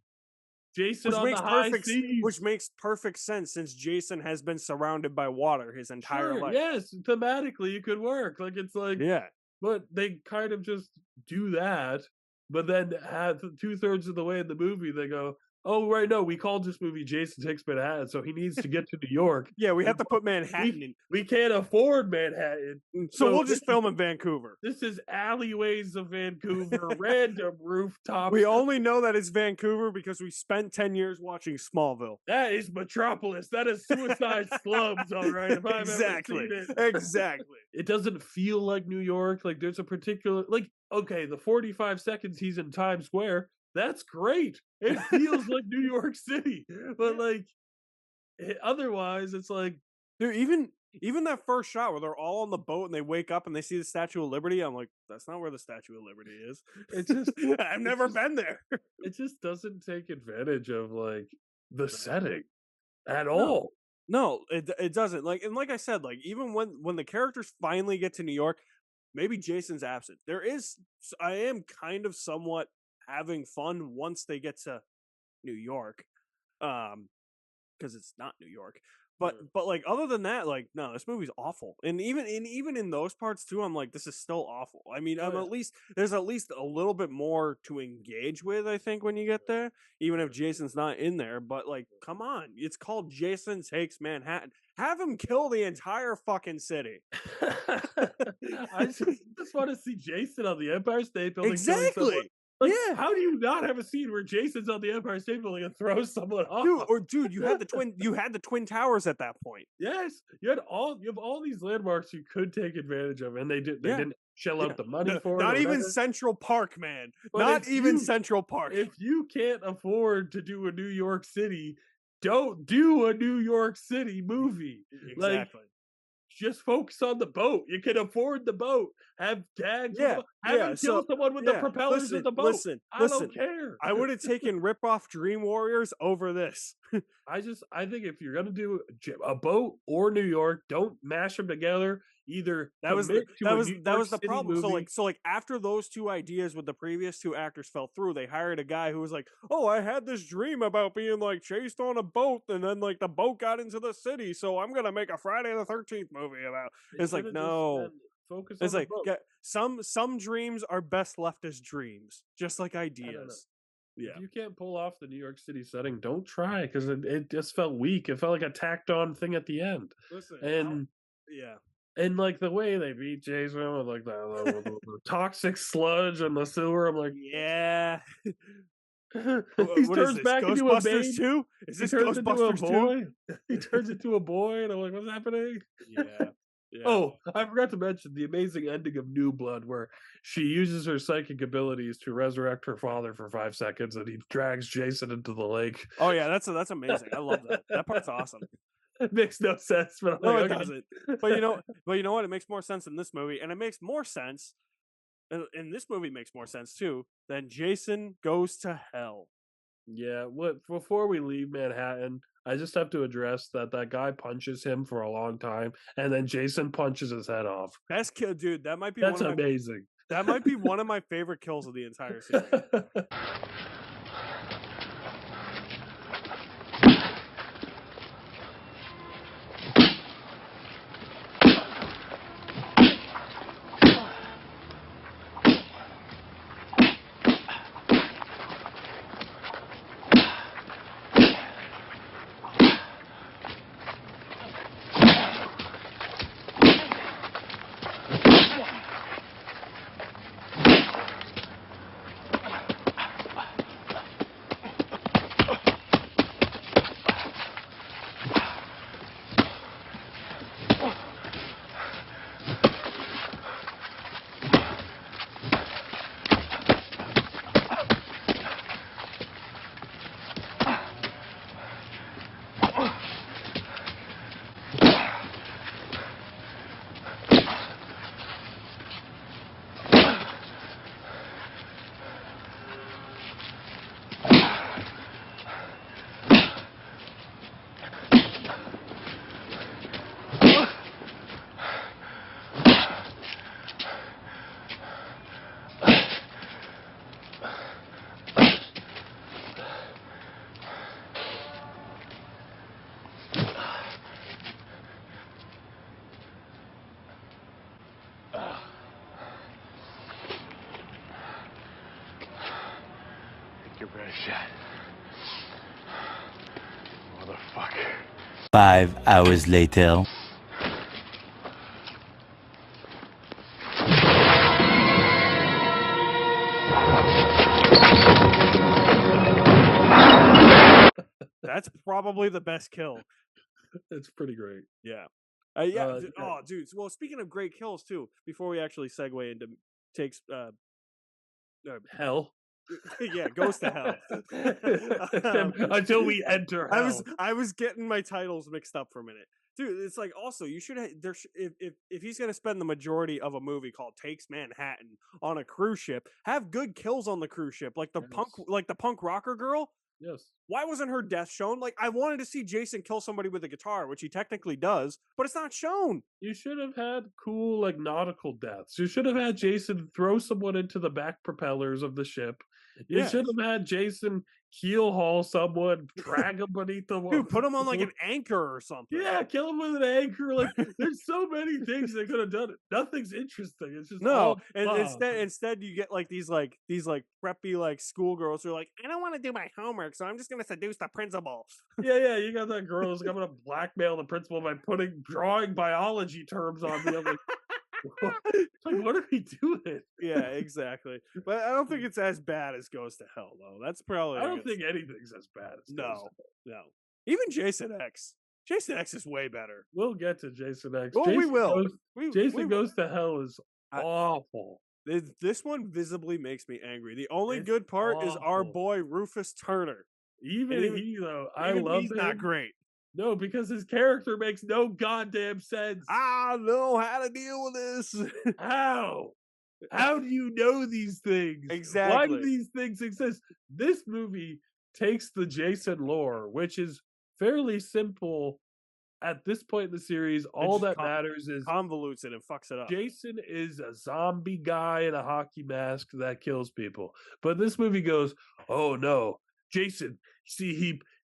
Jason on the high seas. Which makes perfect sense since Jason has been surrounded by water his entire Sure, life. yes, thematically it could work. Like it's like, Yeah. but they kind of just do that, but then have 2/3 of the way in the movie they go, "Oh, right, no, we called this movie Jason Takes Manhattan, so he needs to get to New York. Yeah, we have And to put Manhattan we in. we can't afford Manhattan, So we'll this just film in Vancouver. this is alleyways of Vancouver, random rooftops. We only know that it's Vancouver because we spent 10 years watching Smallville. That is Metropolis. That is Suicide Slums, all right. If I've Exactly. ever seen it. Exactly. It doesn't feel like New York. Like there's a particular like okay, the 45 seconds he's in Times Square, that's great. It feels like New York City. But like otherwise it's like Dude, even that first shot where they're all on the boat and they wake up and they see the Statue of Liberty, I'm like, that's not where the Statue of Liberty is. It's just I've never been there. it just doesn't take advantage of like the setting at No. all. No, it doesn't. Like, and like I said, like even when the characters finally get to New York, maybe Jason's absent. I am kind of somewhat having fun once they get to New York. Because it's not New York. But like other than that, like no, this movie's awful. And even in those parts too, I'm like, this is still awful. I mean, Oh, yeah. there's at least a little bit more to engage with, I think, when you get there, even if Jason's not in there. But like, come on, it's called Jason Takes Manhattan. Have him kill the entire fucking city. I just want to see Jason on the Empire State Building. killing someone. Exactly. Like, Yeah. how do you not have a scene where Jason's on the Empire State Building and throws someone off? Dude, you had the twin towers at that point. Yes, you have all these landmarks you could take advantage of, and they Yeah. didn't shell out the money for it. Not or even whatever. Central Park, man. But Not if even you- Central Park. If you can't afford to do a New York City, don't do a New York City movie. Like, Exactly. just focus on the boat. You can afford the boat. Have gags. Yeah, Have yeah, him kill so- someone with the yeah, propellers of the boat. Listen, I don't care. I would have taken Rip Off Dream Warriors over this. I think if you're gonna do a boat or New York, don't mash them together. Either That was commit to a New the York City problem. movie. So like after those two ideas with the previous two actors fell through, they hired a guy who was like, "Oh, I had this dream about being like chased on a boat, and then like the boat got into the city, so I'm gonna make a Friday the 13th movie about." They It's like should've just no. said, focus It's on like the boat. some dreams are best left as dreams, just like ideas. Yeah. If you can't pull off the New York City setting, don't try because it just felt weak. It felt like a tacked on thing at the end. Listen, And yeah. and like the way they beat Jason with like the toxic sludge and the sewer, I'm like, Yeah. he What is turns this, back into a Ghostbusters babe. 2? Is He this turns into a Ghostbusters 2? boy. He turns into a boy, and I'm like, what's happening? Yeah. Yeah. Oh, I forgot to mention the amazing ending of New Blood, where she uses her psychic abilities to resurrect her father for 5 seconds, and he drags Jason into the lake. Oh yeah, that's amazing. I love that. That part's awesome. It makes no sense, but I'm No, like, it okay. doesn't. But you know what? It makes more sense in this movie, and it makes more sense. And this movie makes more sense too. Than Jason Goes to Hell. Yeah, what before we leave Manhattan, I just have to address that guy punches him for a long time, and then Jason punches his head off. Best kill, dude. That might be That's one of my, amazing. that might be one of my favorite kills of the entire series. been shot. Motherfucker. 5 hours later. That's probably the best kill. It's pretty great. Yeah. Yeah. Oh, dude. Well, speaking of great kills too, before we actually segue into takes, Hell. yeah, goes to hell. Until we enter hell. I was getting my titles mixed up for a minute, dude. It's like also you should if he's gonna spend the majority of a movie called Takes Manhattan on a cruise ship, have good kills on the cruise ship, like the punk rocker girl. Yes. Why wasn't her death shown? Like, I wanted to see Jason kill somebody with a guitar, which he technically does, but it's not shown. You should have had cool, like, nautical deaths. You should have had Jason throw someone into the back propellers of the ship. You should have had Jason keel haul someone, drag him beneath the water. Dude, put him on like an anchor or something. Yeah, kill him with an anchor. Like, there's so many things they could have done. Nothing's interesting. It's just no. And instead you get like these preppy like schoolgirls who are like, I don't want to do my homework, so I'm just gonna seduce the principal. Yeah. You got that girl who's gonna blackmail the principal by drawing biology terms on me. I'm like, what are we doing? Yeah, exactly. But I don't think it's as bad as Goes to Hell, though. That's probably. I don't think anything's as bad as no. Even Jason X. Jason X is way better. We'll get to Jason X. Well, we will. Jason Goes to Hell is awful. This one visibly makes me angry. The only good part is our boy Rufus Turner. Even he, though, I love he's him. Not great. No, because his character makes no goddamn sense. I know how to deal with this. How? How do you know these things? Exactly. Why do these things exist? This movie takes the Jason lore, which is fairly simple at this point in the series. All that matters is convolutes it and fucks it up. Jason is a zombie guy in a hockey mask that kills people. But this movie goes, oh no, Jason, see,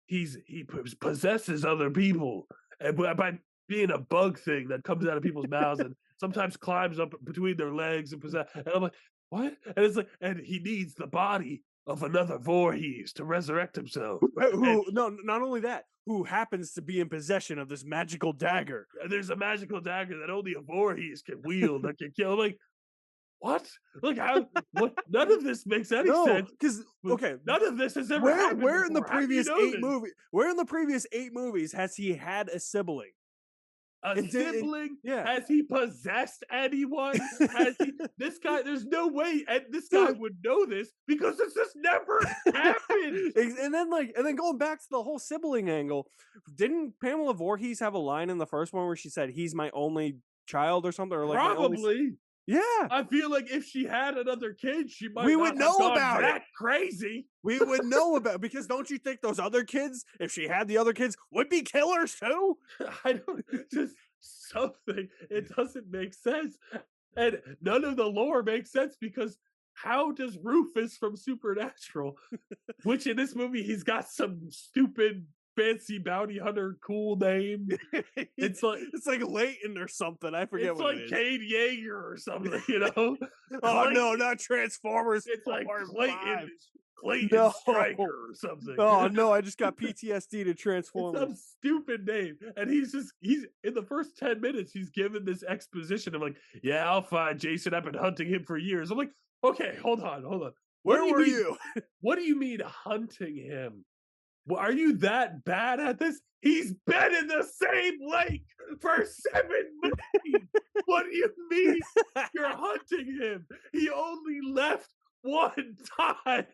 he possesses other people, and by being a bug thing that comes out of people's mouths and sometimes climbs up between their legs and possess. And I'm like, what? And it's like, and he needs the body of another Voorhees to resurrect himself. Not only that, who happens to be in possession of this magical dagger. There's a magical dagger that only a Voorhees can wield that can kill. I'm like, what? Like how? What? None of this makes any sense. Because none of this has ever happened. Where in the previous 8 movies? Where in the previous 8 movies has he had a sibling? A sibling? Has he possessed anyone? Has he? This guy? There's no way, and this guy would know this because this just never happened. And then going back to the whole sibling angle, didn't Pamela Voorhees have a line in the first one where she said, "He's my only child" or something? Or like probably. Yeah, I feel like if she had another kid, she might. We would know about that crazy. We would know about because don't you think those other kids, if she had the other kids, would be killers too? I don't just something. It doesn't make sense, and none of the lore makes sense because how does Rufus from Supernatural, which in this movie he's got some stupid fancy bounty hunter cool name. It's like Leighton or something. I forget it's what like it is. Cade Yeager or something, you know? Oh no, not Transformers. It's like Clayton No. Stryker or something. Oh no, I just got PTSD to Transformers. Some stupid name. And he's in the first 10 minutes, he's given this exposition of like, yeah, I'll find Jason. I've been hunting him for years. I'm like, okay, hold on. Where were you? What do you mean hunting him? Well, are you that bad at this? He's been in the same lake for 7 movies. What do you mean you're hunting him? He only left one time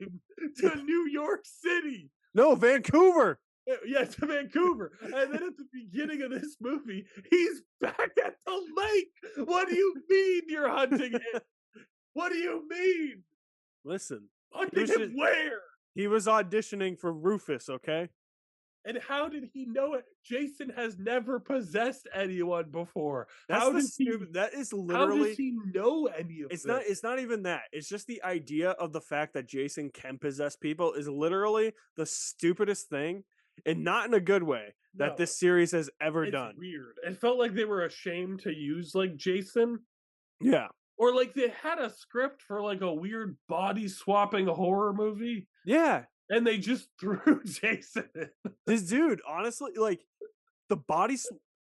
to New York City. No, Vancouver. Yeah, to Vancouver. And then at the beginning of this movie, he's back at the lake. What do you mean you're hunting him? What do you mean? Listen. Hunting him where? He was auditioning for Rufus, okay? And how did he know it? Jason has never possessed anyone before. That is literally. How does he know any of this? It's not even that. It's just the idea of the fact that Jason can possess people is literally the stupidest thing, and not in a good way, that this series has ever done. Weird. It felt like they were ashamed to use like Jason. Yeah. Or like they had a script for like a weird body swapping horror movie. Yeah. and they just threw Jason in. This dude, honestly, like the body.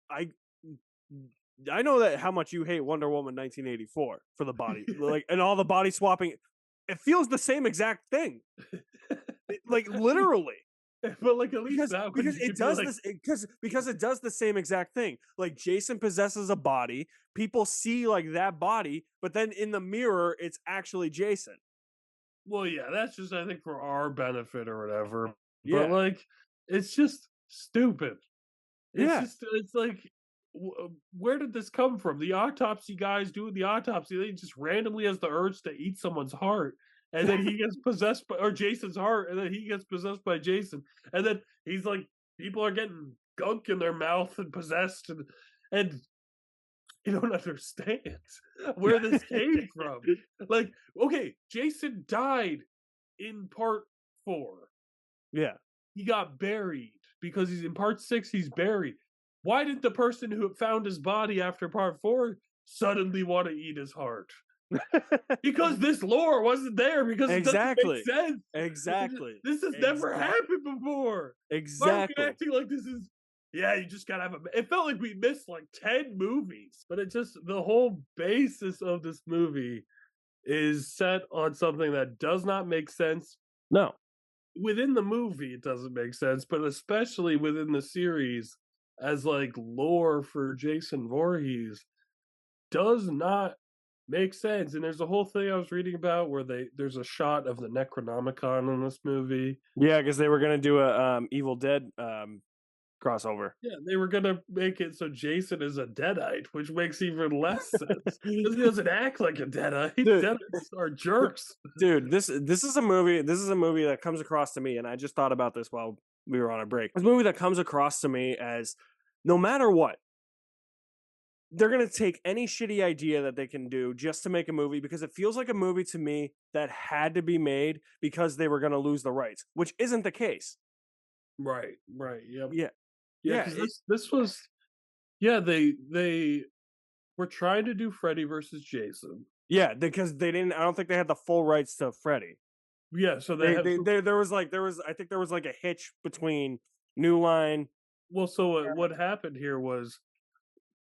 I I know that how much you hate Wonder Woman 1984 for the body, like, and all the body swapping. It feels the same exact thing, like literally. But like at least because that one because you it could be does like, this because it does the same exact thing. Like Jason possesses a body, people see like that body, but then in the mirror, it's actually Jason. well, yeah, that's just I think for our benefit or whatever. But Yeah, like, it's just stupid. yeah, It's like, where did this come from? The autopsy guys doing the autopsy, they just randomly has the urge to eat someone's heart, and then he gets possessed by, or Jason's heart, and then he gets possessed by Jason, and then he's like, people are getting gunk in their mouth and possessed, and you don't understand where this came from. Like, okay, Jason died in part 4. yeah. He got buried because he's in part 6. He's buried. Why did the person who found his body after part 4 suddenly want to eat his heart? Because this lore wasn't there. Because it doesn't make Exactly, sense. exactly, This has never happened before. Why are we exactly. acting like this is? Yeah, you just gotta have a. It felt like we missed like 10 movies, but it just the whole basis of this movie is set on something that does not make sense No, within the movie. It doesn't make sense, but especially within the series as like lore for Jason Voorhees does not make sense. And there's a whole thing I was reading about where there's a shot of the Necronomicon in this movie. yeah, because they were gonna do a Evil Dead crossover. Yeah, they were gonna make it so Jason is a deadite, which makes even less sense because he doesn't act like a deadite. Dude. Deadites are jerks. Dude, this is a movie. This is a movie that comes across to me, and I just thought about this while we were on a break. It's a movie that comes across to me as no matter what, they're gonna take any shitty idea that they can do just to make a movie because it feels like a movie to me that had to be made because they were gonna lose the rights, which isn't the case. Right, yep. Yeah, Yeah, yeah, because this was, yeah, they were trying to do Freddy versus Jason. yeah, because they didn't. I don't think they had the full rights to Freddy. Yeah, so they have There was I think there was like a hitch between New Line. well, so what happened here was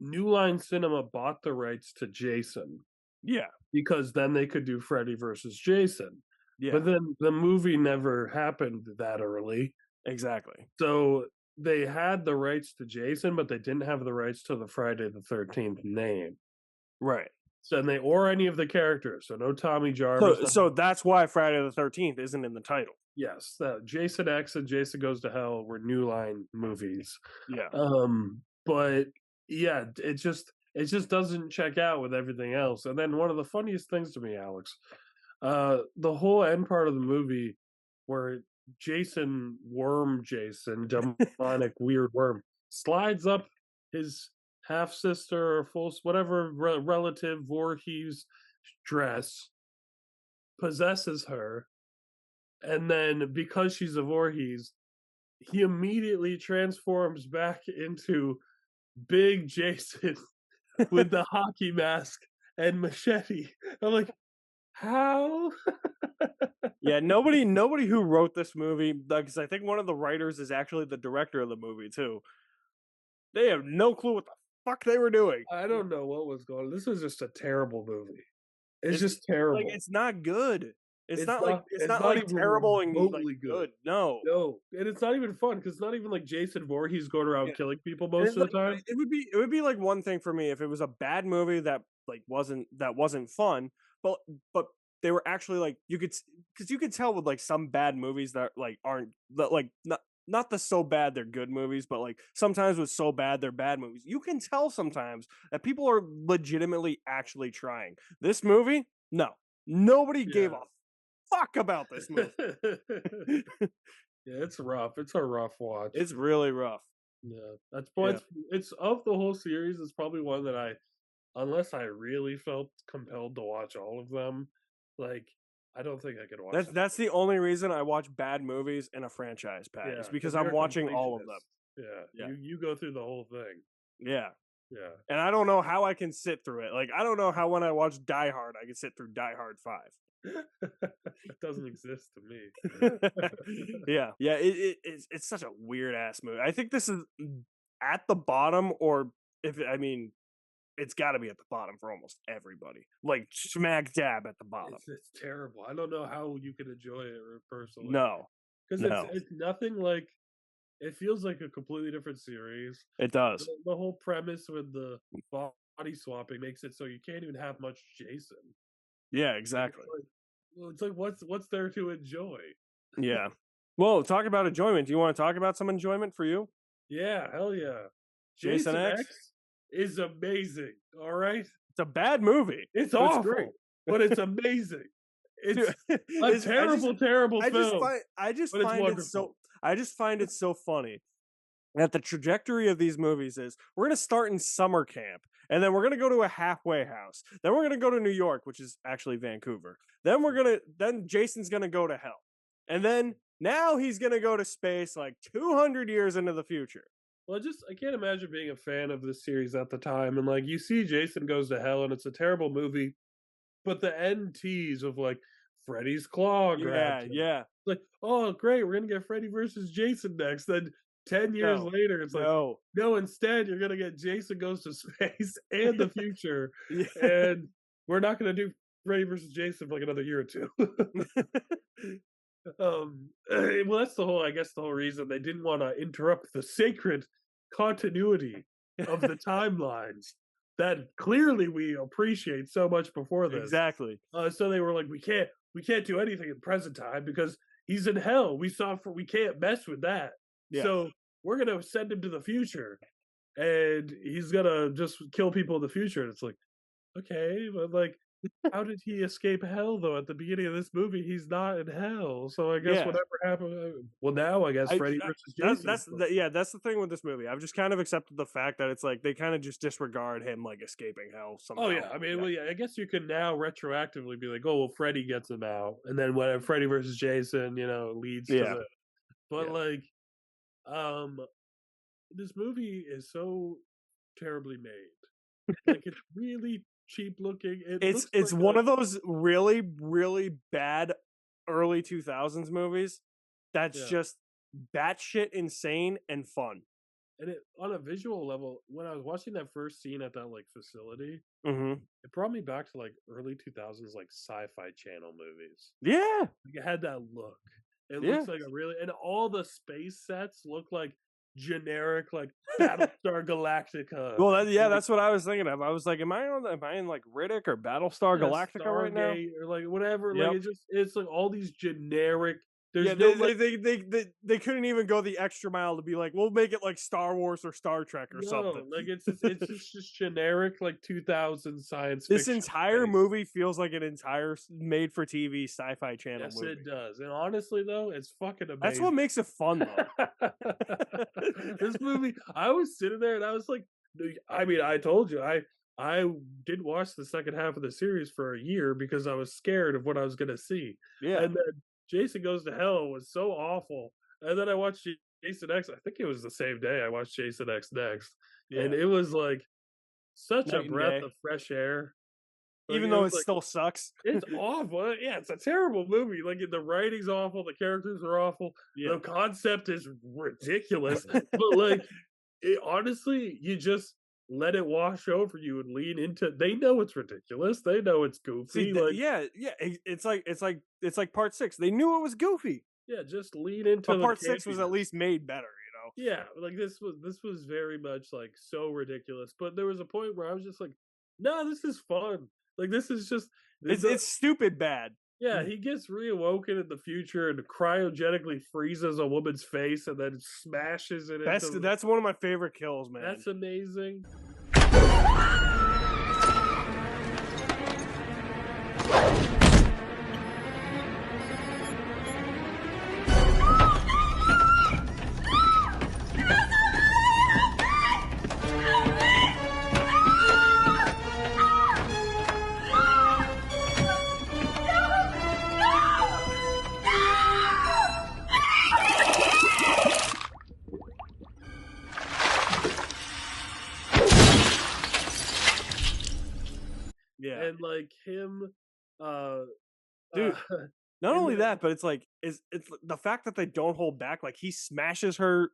New Line Cinema bought the rights to Jason Yeah, because then they could do Freddy versus Jason. yeah, But then the movie never happened that early. exactly. So they had the rights to Jason, but they didn't have the rights to the Friday the 13th name. Right. So and they or any of the characters. So no Tommy Jarvis. So that's why Friday the 13th isn't in the title. Yes, Jason X and Jason Goes to Hell were New Line movies. Yeah. But yeah, it just doesn't check out with everything else. And then one of the funniest things to me, Alex, the whole end part of the movie where Jason, demonic weird worm, slides up his half sister or full whatever relative Voorhees dress, possesses her, and then because she's a Voorhees, he immediately transforms back into big Jason with the hockey mask and machete. I'm like, how? Yeah, nobody who wrote this movie, because I think one of the writers is actually the director of the movie too. They have no clue what the fuck they were doing. I don't know what was going on. This is just a terrible movie. It's just terrible. Like it's not good. It's not it's not not like even terrible and like remotely good. No. No, and it's not even fun because it's not even like Jason Voorhees going around Yeah. killing people And most it's of the like- time. it would be like one thing for me if it was a bad movie that like wasn't fun, but they were actually like because you could tell with like some bad movies that like aren't that like not the so bad they're good movies, but like sometimes with so bad they're bad movies. You can tell sometimes that people are legitimately actually trying. This movie, no, nobody gave a fuck about this movie. Yeah, it's rough. It's a rough watch. It's really rough. Yeah, that's why it's of the whole series. It's probably one that unless I really felt compelled to watch all of them, like I don't think I could watch. That's the only reason I watch bad movies in a franchise, Pat. Yeah, is because you're I'm a watching all of them. completionist. Yeah, Yeah. you go through the whole thing. Yeah. Yeah. And I don't know how I can sit through it. Like, I don't know how when I watch Die Hard, I can sit through Die Hard 5. It doesn't exist to me. Yeah. It's such a weird ass movie. I think this is at the bottom, or it's got to be at the bottom for almost everybody. Like smack dab at the bottom. It's terrible. I don't know how you can enjoy it personally. No, because no, it's nothing like. It feels like a completely different series. it does. The whole premise with the body swapping makes it so you can't even have much Jason. Yeah, exactly. It's like what's there to enjoy? Yeah. Well, talk about enjoyment. Do you want to talk about some enjoyment for you? Yeah, hell yeah. Jason X is amazing. All right, it's a bad movie. it's but awful, great. but it's amazing. It's Dude, a terrible film. I just but it's find it so wonderful. I just find it so funny that the trajectory of these movies is we're going to start in summer camp, and then we're going to go to a halfway house, then we're going to go to New York, which is actually Vancouver, then Jason's going to go to hell, and then now he's going to go to space like 200 years into the future. Well, I can't imagine being a fan of this series at the time, and like you see Jason Goes to Hell, and it's a terrible movie, but the end tease of like Freddy's claw grabs him. Yeah. Like, oh great, we're gonna get Freddy versus Jason next. Then 10 years later, it's like no, instead you're gonna get Jason Goes to Space and the future, and we're not gonna do Freddy versus Jason for like another year or two. Well, that's the whole reason they didn't want to interrupt the sacred continuity of the timelines that clearly we appreciate so much before this. Exactly. So they were like, we can't do anything in present time because he's in hell. We can't mess with that. Yeah. So we're gonna send him to the future, and he's gonna just kill people in the future. And it's like, okay, but like, how did he escape hell though? At the beginning of this movie, he's not in hell. So I guess whatever happened. Well, now I guess Freddy versus Jason. That's the thing with this movie. I've just kind of accepted the fact that it's like they kind of just disregard him like escaping hell somehow. Oh yeah, I mean, well, yeah, I guess you can now retroactively be like, oh well, Freddy gets him out, and then whatever Freddy versus Jason, leads to the. But like, this movie is so terribly made. Like it's really cheap looking. It's one of those really, really bad early 2000s movies that's just batshit insane and fun. And on a visual level, when I was watching that first scene at that like facility, mm-hmm. it brought me back to like early 2000s like sci-fi channel movies. Yeah, like, it had that look. It looks like and all the space sets look like generic like Battlestar Galactica. Well, that's what I was thinking of. I was like, am I in like Riddick or Battlestar Galactica right now, or like whatever? Like it's like all these generic. They couldn't even go the extra mile to be like, we'll make it like Star Wars or Star Trek or something. Like it's just generic like 2000 science fiction. This entire space. movie feels like an entire made for TV sci-fi channel movie. Yes, it does. And honestly though, it's fucking amazing. That's what makes it fun though. This movie, I was sitting there and I was like, I mean, I told you, I didn't watch the second half of the series for a year because I was scared of what I was gonna see. Yeah. And then Jason Goes to Hell was so awful. And then I watched Jason X. I think it was the same day I watched Jason X next. Yeah. And it was like such a breath of fresh air. Like, even though it still sucks. It's awful. Yeah, it's a terrible movie. Like the writing's awful, the characters are awful, the concept is ridiculous. But like honestly, you just let it wash over you and lean into. They know it's ridiculous. They know it's goofy. It's like part 6. They knew it was goofy. Yeah, just lean into. But part 6 was at least made better, Yeah, like this was very much like so ridiculous. But there was a point where I was just like, no, this is fun. Like this is just it's stupid bad. Yeah, he gets reawoken in the future and cryogenically freezes a woman's face and then smashes it. That's one of my favorite kills, man. That's amazing. him, uh, Dude, not in only the that, but it's the fact that they don't hold back. Like he smashes her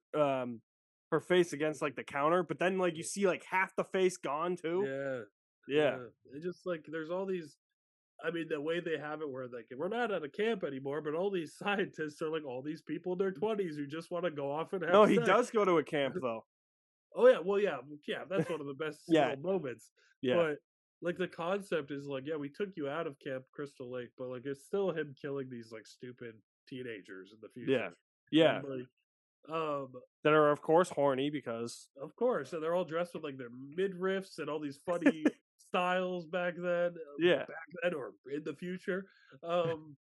face against like the counter, but then like you see like half the face gone too. yeah, Yeah, yeah. It just like there's all these. I mean, the way they have it, where like we're not at a camp anymore, but all these scientists are like all these people in their 20s who just want to go off and have no, he sex. does go to a camp though. Oh yeah, well yeah, that's one of the best Yeah, little moments. yeah, But like the concept is like, yeah, we took you out of Camp Crystal Lake, but like it's still him killing these like stupid teenagers in the yeah, future. yeah. And like um That are of course horny because of course, and they're all dressed with like their midriffs and all these funny styles yeah, back then or in the future. Um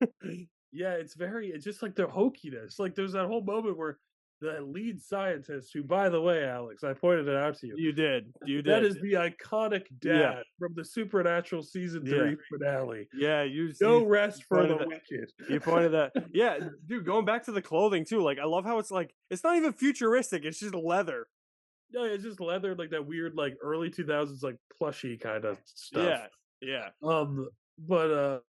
yeah, it's just like their hokiness. Like there's that whole moment where the lead scientist, who by the way, Alex, I pointed it out to you. you That did. is the iconic Yeah, dad from the Supernatural season yeah, 3 finale. yeah. No rest for the pointed that. wicked. You pointed that. Yeah, dude. Going back to the clothing too. Like I love how it's like it's not even futuristic. It's just leather. No, it's just leather, like that weird, like early 2000s, like plushy kind of stuff. Yeah, yeah, But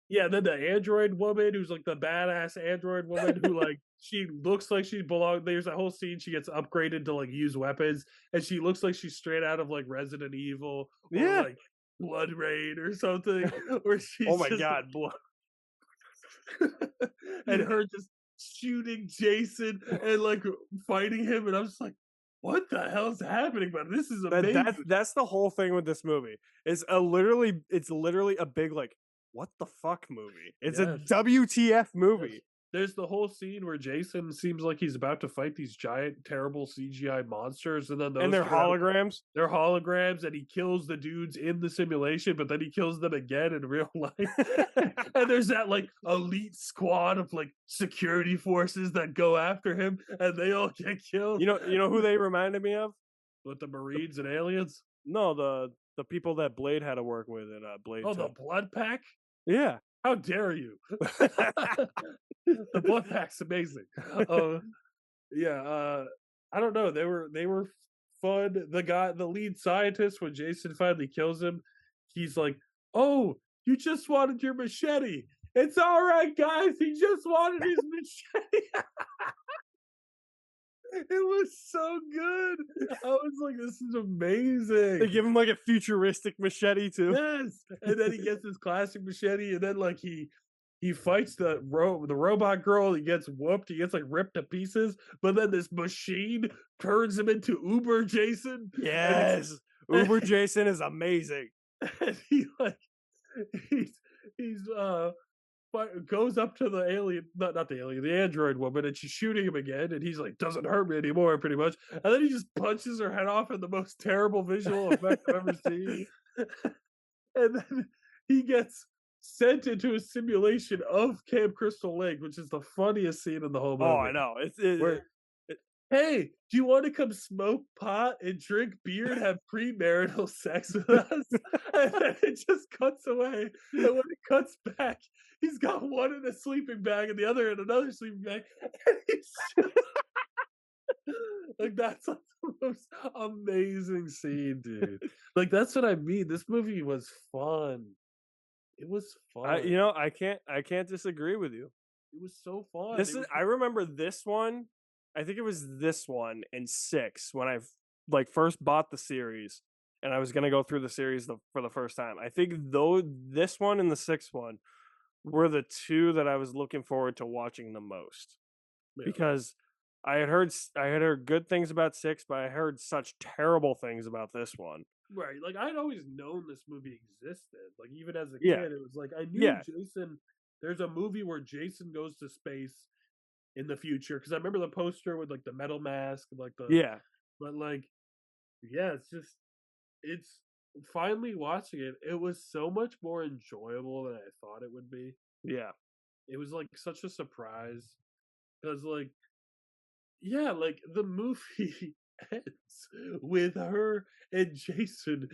yeah. Then the android woman, who's like the badass android woman, who like she looks like she belongs. There's a whole scene she gets upgraded to like use weapons, and she looks like she's straight out of like Resident Evil or yeah. like Blood Rain or something, where Oh she's my just god, blood. and her just shooting Jason and like fighting him, and I'm just like, what the hell's happening? But this is amazing. That's the whole thing with this movie. It's literally a big like what the fuck movie. It's a Yes. WTF movie. Yes. There's the whole scene where Jason seems like he's about to fight these giant, terrible CGI monsters, and then those And they're turn out- holograms. they're holograms, and he kills the dudes in the simulation, but then he kills them again in real life. And there's that like elite squad of like security forces that go after him, and they all get killed. You know who they reminded me of? With the Marines and aliens. No, the people that Blade had to work with in Blade Oh, 2. the Blood Pack. Yeah. How dare you? The Blood Pack's amazing. Yeah, I don't know. They were fun. The lead scientist, when Jason finally kills him, he's like, "Oh, you just wanted your machete. It's all right, guys. He just wanted his machete." It was so good. I was like, "This is amazing." They give him like a futuristic machete too. Yes, and then he gets his classic machete, and then like he fights the robot girl. He gets whooped. He gets like ripped to pieces. But then this machine turns him into Uber Jason. Yes. Uber Jason is amazing. And he like he's goes up to the alien, not the alien, the android woman, and she's shooting him again, and he's like, doesn't hurt me anymore, pretty much. And then he just punches her head off in the most terrible visual effect I've ever seen. And then he gets sent into a simulation of Camp Crystal Lake, which is the funniest scene in the whole movie. Oh, I know. Where, hey, do you want to come smoke pot and drink beer and have premarital sex with us? And then it just cuts away. And when it cuts back, he's got one in a sleeping bag and the other in another sleeping bag. And he's just, like, that's like the most amazing scene, dude. Like, that's what I mean. This movie was fun. It was fun. I can't disagree with you. It was so fun. I remember this one. I think it was this one in 6 when I like first bought the series and I was gonna go through the series for the first time. I think though this one and the 6th one were the two that I was looking forward to watching the most because I had heard good things about 6, but I heard such terrible things about this one. Right, like I'd always known this movie existed. Like even as a Yeah. kid, it was like I knew Yeah. Jason. There's a movie where Jason goes to space in the future because I remember the poster with like the metal mask, and, like the Yeah. But like, yeah, it's finally watching it. It was so much more enjoyable than I thought it would be. Yeah. It was like such a surprise because like, yeah, like the movie ends with her and Jason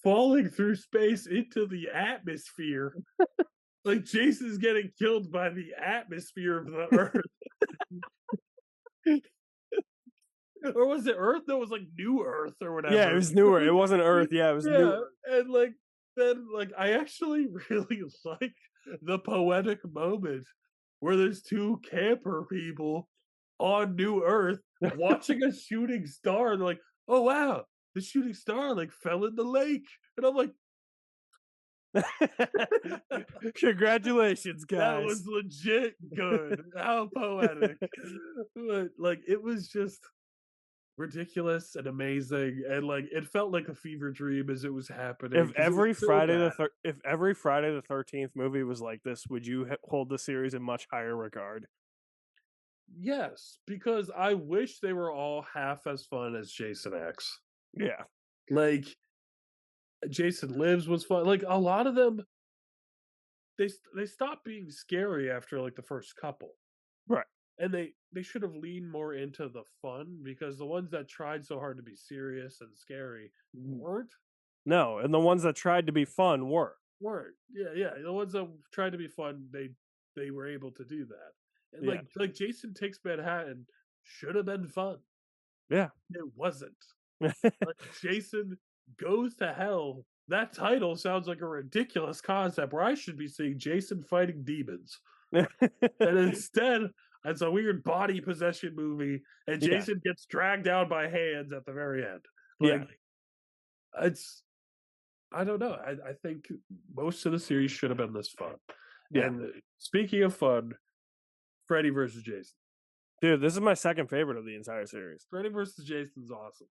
falling through space into the atmosphere. Like Jason's getting killed by the atmosphere of the Earth. Or was it Earth? No, it was like New Earth or whatever. Yeah, it was newer. It wasn't Earth. Yeah, it was yeah, newer. and like then, like, I actually really like the poetic moment where there's two camper people on New Earth watching a shooting star, and they're like, "Oh wow, the shooting star like fell in the lake," and I'm like, Congratulations, "That guys. was legit good. How poetic!" But like, it was just ridiculous and amazing, and like, it felt like a fever dream as it was happening If because it was every so Friday bad. if every Friday the 13th movie was like this, would you hold the series in much higher regard? Yes, because I wish they were all half as fun as Jason X. Yeah. Like, Jason Lives was fun. Like, a lot of them, they stopped being scary after like the first couple, Right. and they should have leaned more into the fun because the ones that tried so hard to be serious and scary weren't. No, and the ones that tried to be fun were. Weren't. Yeah, yeah. The ones that tried to be fun, they were able to do that. And Yeah. like Jason Takes Manhattan should have been fun. Yeah. It wasn't. Like Jason Goes to Hell. That title sounds like a ridiculous concept where I should be seeing Jason fighting demons. And instead, it's a weird body possession movie, and Yeah. Jason gets dragged down by hands at the very end. Yeah. Like, it's I don't know. I think most of the series should have been this fun. Yeah. And speaking of fun, Freddy versus Jason. Dude, this is my second favorite of the entire series. Freddy versus Jason's awesome.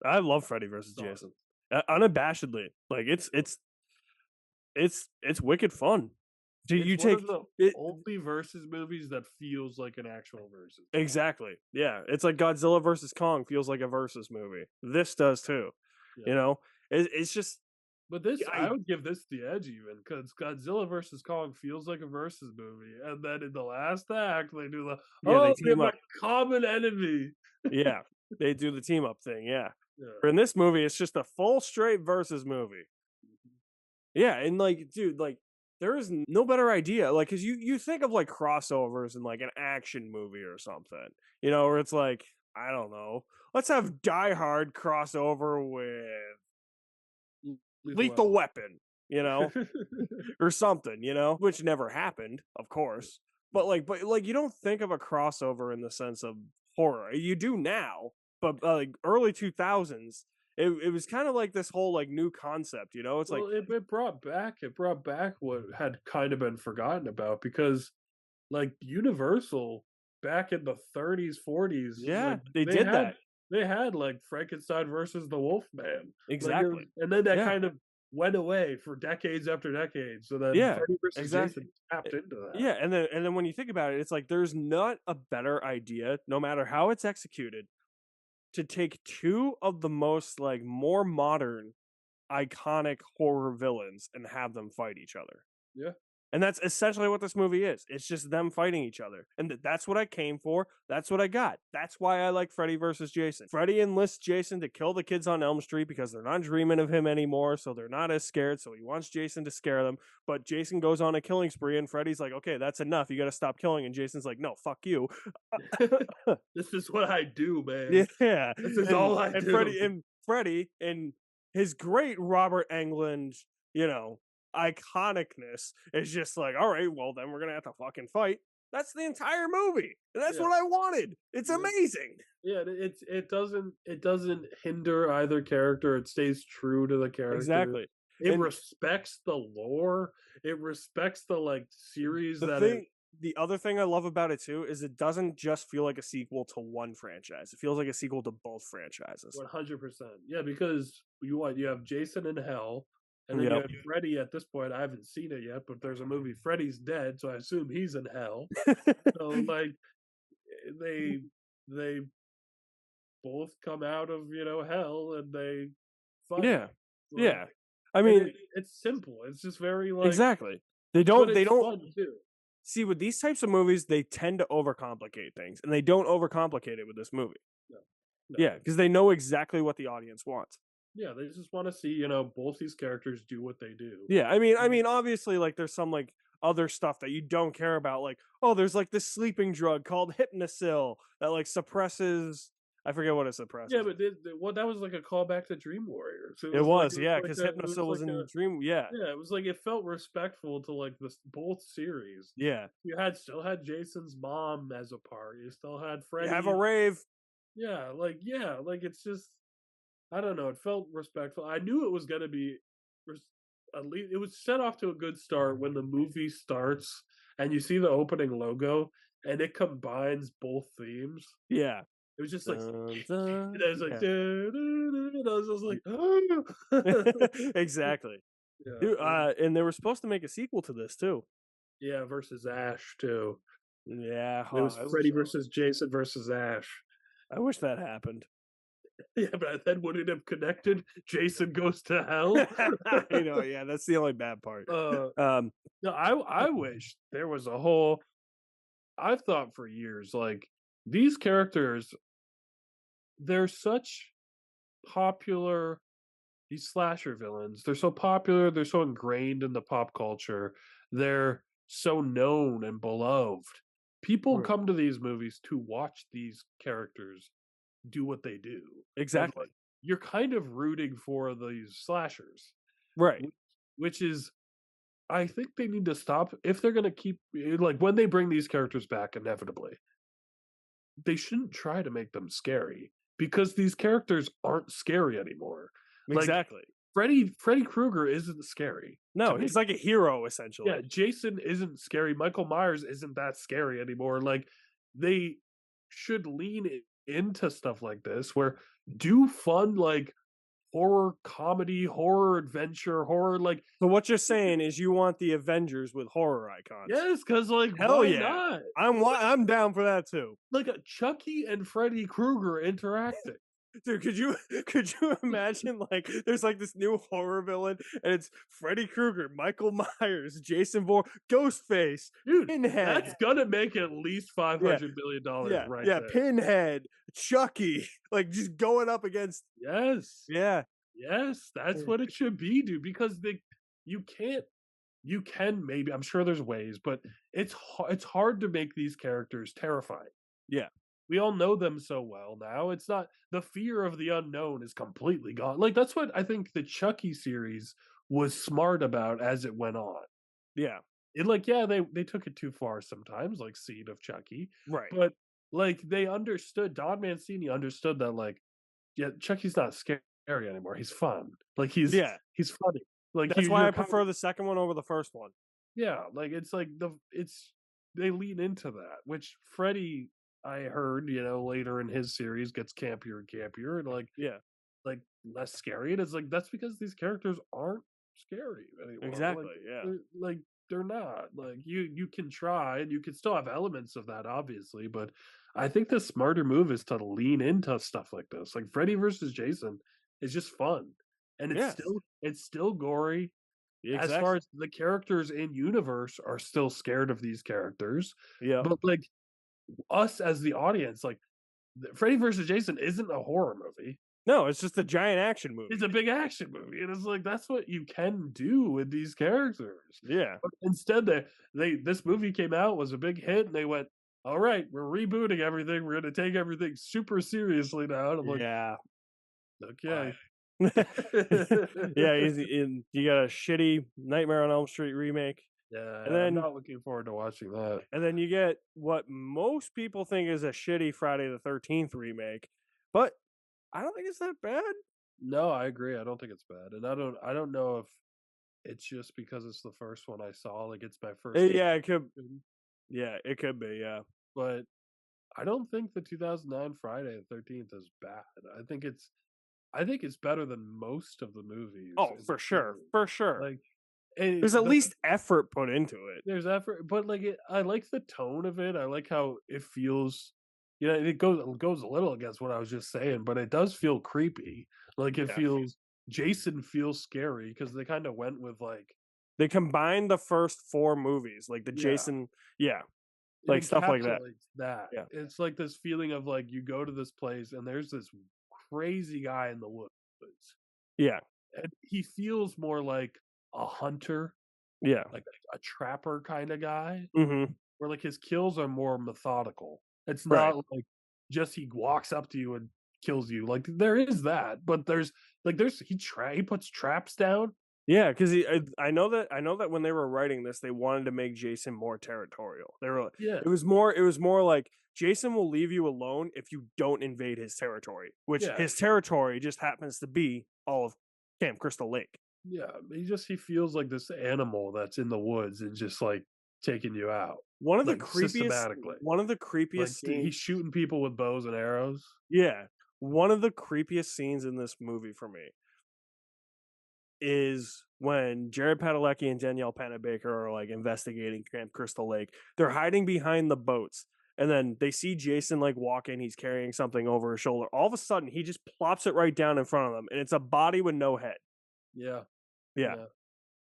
I love Freddy versus It's Jason. awesome. Unabashedly. Like it's wicked fun. Do you It's one take of the it only versus movies that feels like an actual versus. exactly. Yeah. It's like Godzilla versus Kong feels like a versus movie. This does too. Yeah. You know? It's just But this, I I would give this the edge even because Godzilla versus Kong feels like a versus movie, and then in the last act they do the yeah, they we have team a up. common enemy. Yeah. They do the team up thing, yeah. Yeah. In this movie, it's just a full straight versus movie. Yeah, and like, dude, like there is no better idea. Like, cause you think of like crossovers in like an action movie or something, you know, where it's like, I don't know, let's have Die Hard crossover with Lethal Weapon, you know, or something, you know, which never happened, of course. But like you don't think of a crossover in the sense of horror. You do now, but like early 2000s, it was kind of like this whole like new concept, you know? It's like Well, it brought back what had kind of been forgotten about because like Universal back in the 30s, 40s, yeah, like they did that. they had like Frankenstein versus the Wolfman. Like it was, Exactly. and then that Yeah. kind of went away for decades after decades. So then Yeah. Freddy versus Exactly. Jason tapped into that. Yeah, and then when you think about it, it's like there's not a better idea, no matter how it's executed, to take two of the most like more modern iconic horror villains and have them fight each other. Yeah. And that's essentially what this movie is. It's just them fighting each other. And that's what I came for. That's what I got. That's why I like Freddy versus Jason. Freddy enlists Jason to kill the kids on Elm Street because they're not dreaming of him anymore, so they're not as scared. So he wants Jason to scare them. But Jason goes on a killing spree, and Freddy's like, okay, that's enough. You got to stop killing. And Jason's like, no, fuck you. This is what I do, man. Yeah. This is all I do. Freddy and his great Robert Englund, you know, iconicness is just like, all right, well then we're gonna have to fucking fight. That's the entire movie. And that's Yeah. what I wanted. It's Yeah. amazing. Yeah, it doesn't hinder either character. It stays true to the character. Exactly. It And respects the lore. It respects the like series the that thing the other thing I love about it too is it doesn't just feel like a sequel to one franchise. It feels like a sequel to both franchises. 100%. Yeah, because you have Jason in Hell, and then you Yep. have Freddy at this point. I haven't seen it yet, but there's a movie Freddy's dead, so I assume he's in Hell. So like they both come out of hell and they fight. Yeah. Like, Yeah. I and mean, it's simple. It's just very like exactly. but They it's don't fun too. see with these types of movies, they tend to overcomplicate things, and they don't overcomplicate it with this movie. No, no. Yeah, because they know exactly what the audience wants. Yeah, they just want to see both these characters do what they do. Yeah, I mean, obviously, like there's some like other stuff that you don't care about, like oh, there's like this sleeping drug called Hypnosil that like suppresses I forget what it Yeah, suppresses. but well, that was like a callback to Dream Warriors. It was, It was yeah, like because a it Hypnosil was was like in a Dream. Yeah, yeah, it was like it felt respectful to like this both series. yeah. You had still had Jason's mom as a part. You still had You have a Freddy. rave. Yeah, like it's just I don't know. It felt respectful. I knew it was gonna be at least it was set off to a good start when the movie starts and you see the opening logo and it combines both themes. Yeah. It was just like Dun, and dun. I was like, Yeah. and I was just like, oh. Exactly. Yeah, Dude, and they were supposed to make a sequel to this too. yeah, versus Ash too. Yeah, It was I Freddy wish versus Jason versus Ash. that happened. Yeah, but then would it have connected? Jason goes to hell. I know, yeah, that's the only bad part. uh, Um, no, I wish there was a whole. I've thought for years, like these characters, they're such popular. These slasher villains, they're so popular. They're so ingrained in the pop culture. They're so known and beloved. People right. come to these movies to watch these characters do what they do. And Exactly. like you're kind of rooting for these slashers, Right. which is I think they need to stop if they're going to keep like when they bring these characters back inevitably. They shouldn't try to make them scary because these characters aren't scary anymore. Like Exactly. Freddy Krueger isn't scary to No, me. he's like a hero Yeah, essentially. Jason isn't scary. Michael Myers isn't that scary anymore. Like they should lean into stuff like this where do fun like horror comedy, horror adventure, horror like So what you're saying is you want the Avengers with horror icons. yes, because like Hell why yeah. not? I'm down for that too. Like a Chucky and Freddy Krueger interacting. Dude, could you imagine like there's like this new horror villain and it's Freddy Krueger, Michael Myers, Jason Voorhees, Ghostface, Dude, Pinhead. that's gonna make at least Yeah, $500 million yeah, right yeah, there. Pinhead, Chucky, like just going up against Yes. yeah, Yes, that's what it should be, dude. Because you can't, you can maybe. I'm sure there's ways, but it's hard to make these characters terrifying. yeah, We all know them so well now. It's not the fear of the unknown is completely gone. Like that's what I think the Chucky series was smart about as it went on. yeah, It like yeah, they took it too far sometimes, like Seed of Chucky, right. but like they understood. Don Mancini understood that like yeah, Chucky's not scary anymore. He's fun. Like Yeah. he's funny. Like That's why you're I kind prefer the second one over the first one. yeah. Like it's like it's they lean into that. Which Freddy, I heard, later in his series gets campier and campier and Yeah, like less scary. And it's like that's because these characters aren't scary anymore. exactly. Yeah, Like they're not. Like you can try and you can still have elements of that, obviously, but I think the smarter move is to lean into stuff like this. Like Freddy versus Jason is just fun. And yes, it's still gory. As far exactly. as the characters in universe are still scared of these characters. Yeah, But like us as the audience, like Freddy versus Jason isn't a horror movie. no, it's just a giant action movie. It's a big action movie, and it's like that's what you can do with these characters. Yeah, But instead, they this movie came out was a big hit, and they went, "All right, we're rebooting everything. We're going to take everything super seriously now." And I'm like, yeah. "Okay." Yeah, he's in. You got a shitty Nightmare on Elm Street remake, Yeah, and I'm then not looking forward to watching that. you get what most people think is a shitty Friday the 13th remake, but I don't think it's that bad. No, I agree. I don't think it's bad, and I don't know if it's just because it's the first one I saw. Like it's my first. Yeah, it could. Yeah, it could be. Yeah, But I don't think the 2009 Friday the 13th is bad. I think it's better than most of the movies. oh, in for the sure, series. for sure. Like There's at least effort put into it. there's effort, but like I like the tone of it. I like how it feels. It goes a little against what I was just saying, but it does feel creepy. Like it Yeah. feels Jason feels scary because they kind of went with like They combined the first four movies, like the yeah, Jason. Yeah, it like stuff like that. encapsulates that. Yeah, It's like this feeling of like you go to this place and there's this crazy guy in the woods. yeah, And he feels more like a hunter, yeah. like a trapper kind of guy, Mm-hmm. where like his kills are more methodical. It's Right. not like just he walks up to you and kills you. Like there is that, but he puts traps down. Yeah, because I know that when they were writing this, they wanted to make Jason more territorial. They were Yeah, it was more like Jason will leave you alone if you don't invade his territory, which yeah, his territory just happens to be all of Camp Crystal Lake. yeah. He feels like this animal that's in the woods and just like taking you out, One of the like creepiest systematically. one of the Like creepiest he's scenes, shooting people with bows and arrows. yeah, one of the creepiest scenes in this movie for me is when Jared Padalecki and Danielle Panabaker are like investigating Camp Crystal Lake. They're hiding behind the boats, and then they see Jason like walking. He's carrying something over his shoulder. All of a sudden, he just plops it right down in front of them, and it's a body with no head. Yeah, Yeah, yeah.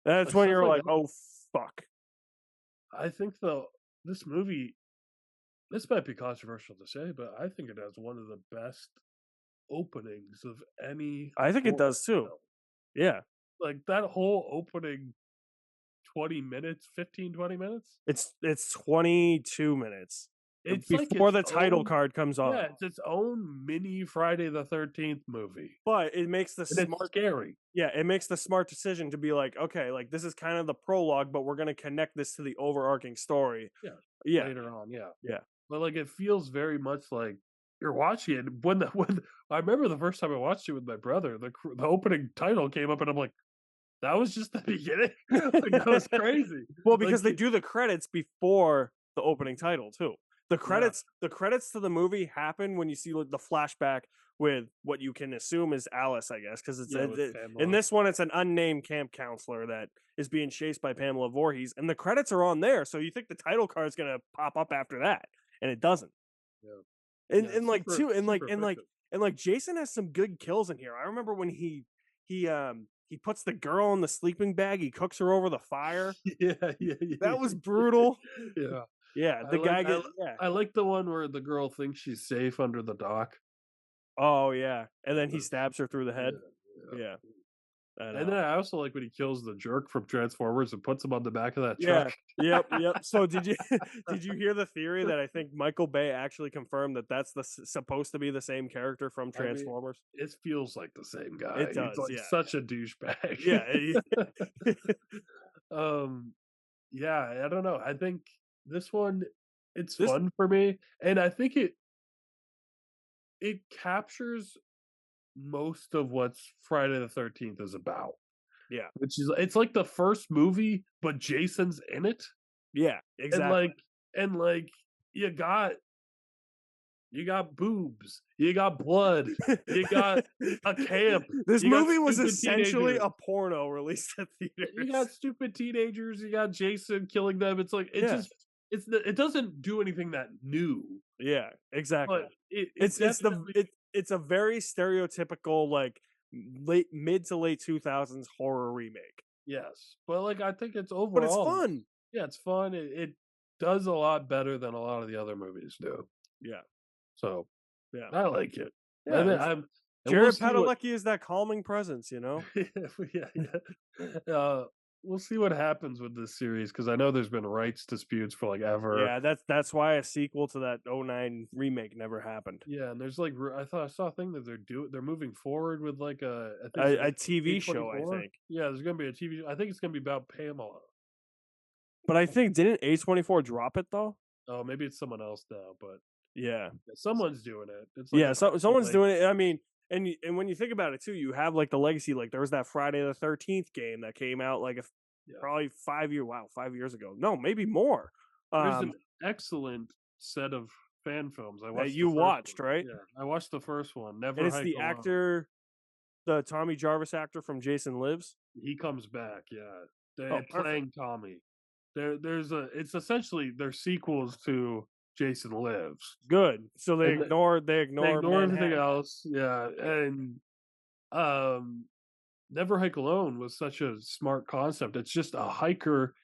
that's Like when stuff you're like like, that. oh fuck. I think though this movie, this might be controversial to say, but I think it has one of the best openings of any I think it horror does too. film. Yeah, Like that whole opening 20 minutes, 15, 20 minutes. it's 22 minutes It's like before its the title own, card comes on, yeah, it's its own mini Friday the 13th movie. but it makes the And it's smart scary. yeah, it makes the smart decision to be like, okay, like this is kind of the prologue, but we're gonna connect this to the overarching story. Yeah. Yeah, Later on, yeah. yeah, But like it feels very much like you're watching it. When I remember the first time I watched it with my brother, the opening title came up and I'm like, that was just the beginning. Like, that was crazy. Well, Like, because they do the credits before the opening title too. yeah, The credits to the movie happen when you see like, the flashback with what you can assume is Alice, I guess, because yeah, with in Pamela. this one it's an unnamed camp counselor that is being chased by Pamela Voorhees, and the credits are on there, so you think the title card is gonna pop up after that, and it doesn't. Yeah, And yeah, and it's like super, too, super effective. and like Jason has some good kills in here. I remember when he puts the girl in the sleeping bag, he cooks her over the fire. Yeah, yeah, yeah, That was yeah. brutal. Yeah. Yeah, I the like guy I, get li- yeah. I like the one where the girl thinks she's safe under the dock. Oh yeah, and then he That's- stabs her through the Yeah, head. yeah. Yeah, I And then know. I also like when he kills the jerk from Transformers and puts him on the back of that Yeah, truck. yep, yep. So did you did you hear the theory that I think Michael Bay actually confirmed that that's supposed to be the same character from I mean, Transformers? it feels like the same guy. It He's does, like yeah, such a douchebag. yeah, um, yeah, I don't know. I think this one, it's this fun for me, and I think it captures most of what's Friday the 13th is about. yeah, Which is it's like the first movie, but Jason's in it. yeah, And exactly. like you got boobs, you got blood, you got a camp, This you got movie was stupid essentially teenagers. a porno released at You theaters. got stupid teenagers, you got Jason killing them. It's like Yeah, it doesn't do anything that new, yeah, exactly. but it definitely It's a very stereotypical like late mid to late 2000s horror remake, yes. But like I think it's but it's overall, fun. yeah, it's fun. It does a lot better than a lot of the other movies do. Yeah, So yeah, I like it. yeah. And we'll Jared see what Padalecki is that calming presence, you know. yeah, yeah. We'll see what happens with this series because I know there's been rights disputes for like ever. Yeah, that's why a sequel to that '09 remake never happened. Yeah, and there's like I saw a thing that they're moving forward with like I think A TV show, I A24. think. Yeah, there's gonna be a TV show. I think it's gonna be about Pamela. But I think didn't A24 drop it though? Oh, maybe it's someone else now, but Yeah, someone's doing it. It's like yeah. a Someone's like, doing it. I mean, and when you think about it too, you have like the legacy. Like there was that Friday the 13th game that came out like yeah. probably 5 years ago. No, maybe more. There's an excellent set of fan films. I That watched you the first watched, one. right? Yeah, I watched the first one. Never And it's Hike the Alone. actor, the Tommy Jarvis actor from Jason Lives. He comes back, yeah. Oh, They're playing Tommy. It's essentially they're sequels to Jason Lives. Good. So they And ignore they ignore everything Manhattan. else. Yeah. And Never Hike Alone was such a smart concept. It's just a hiker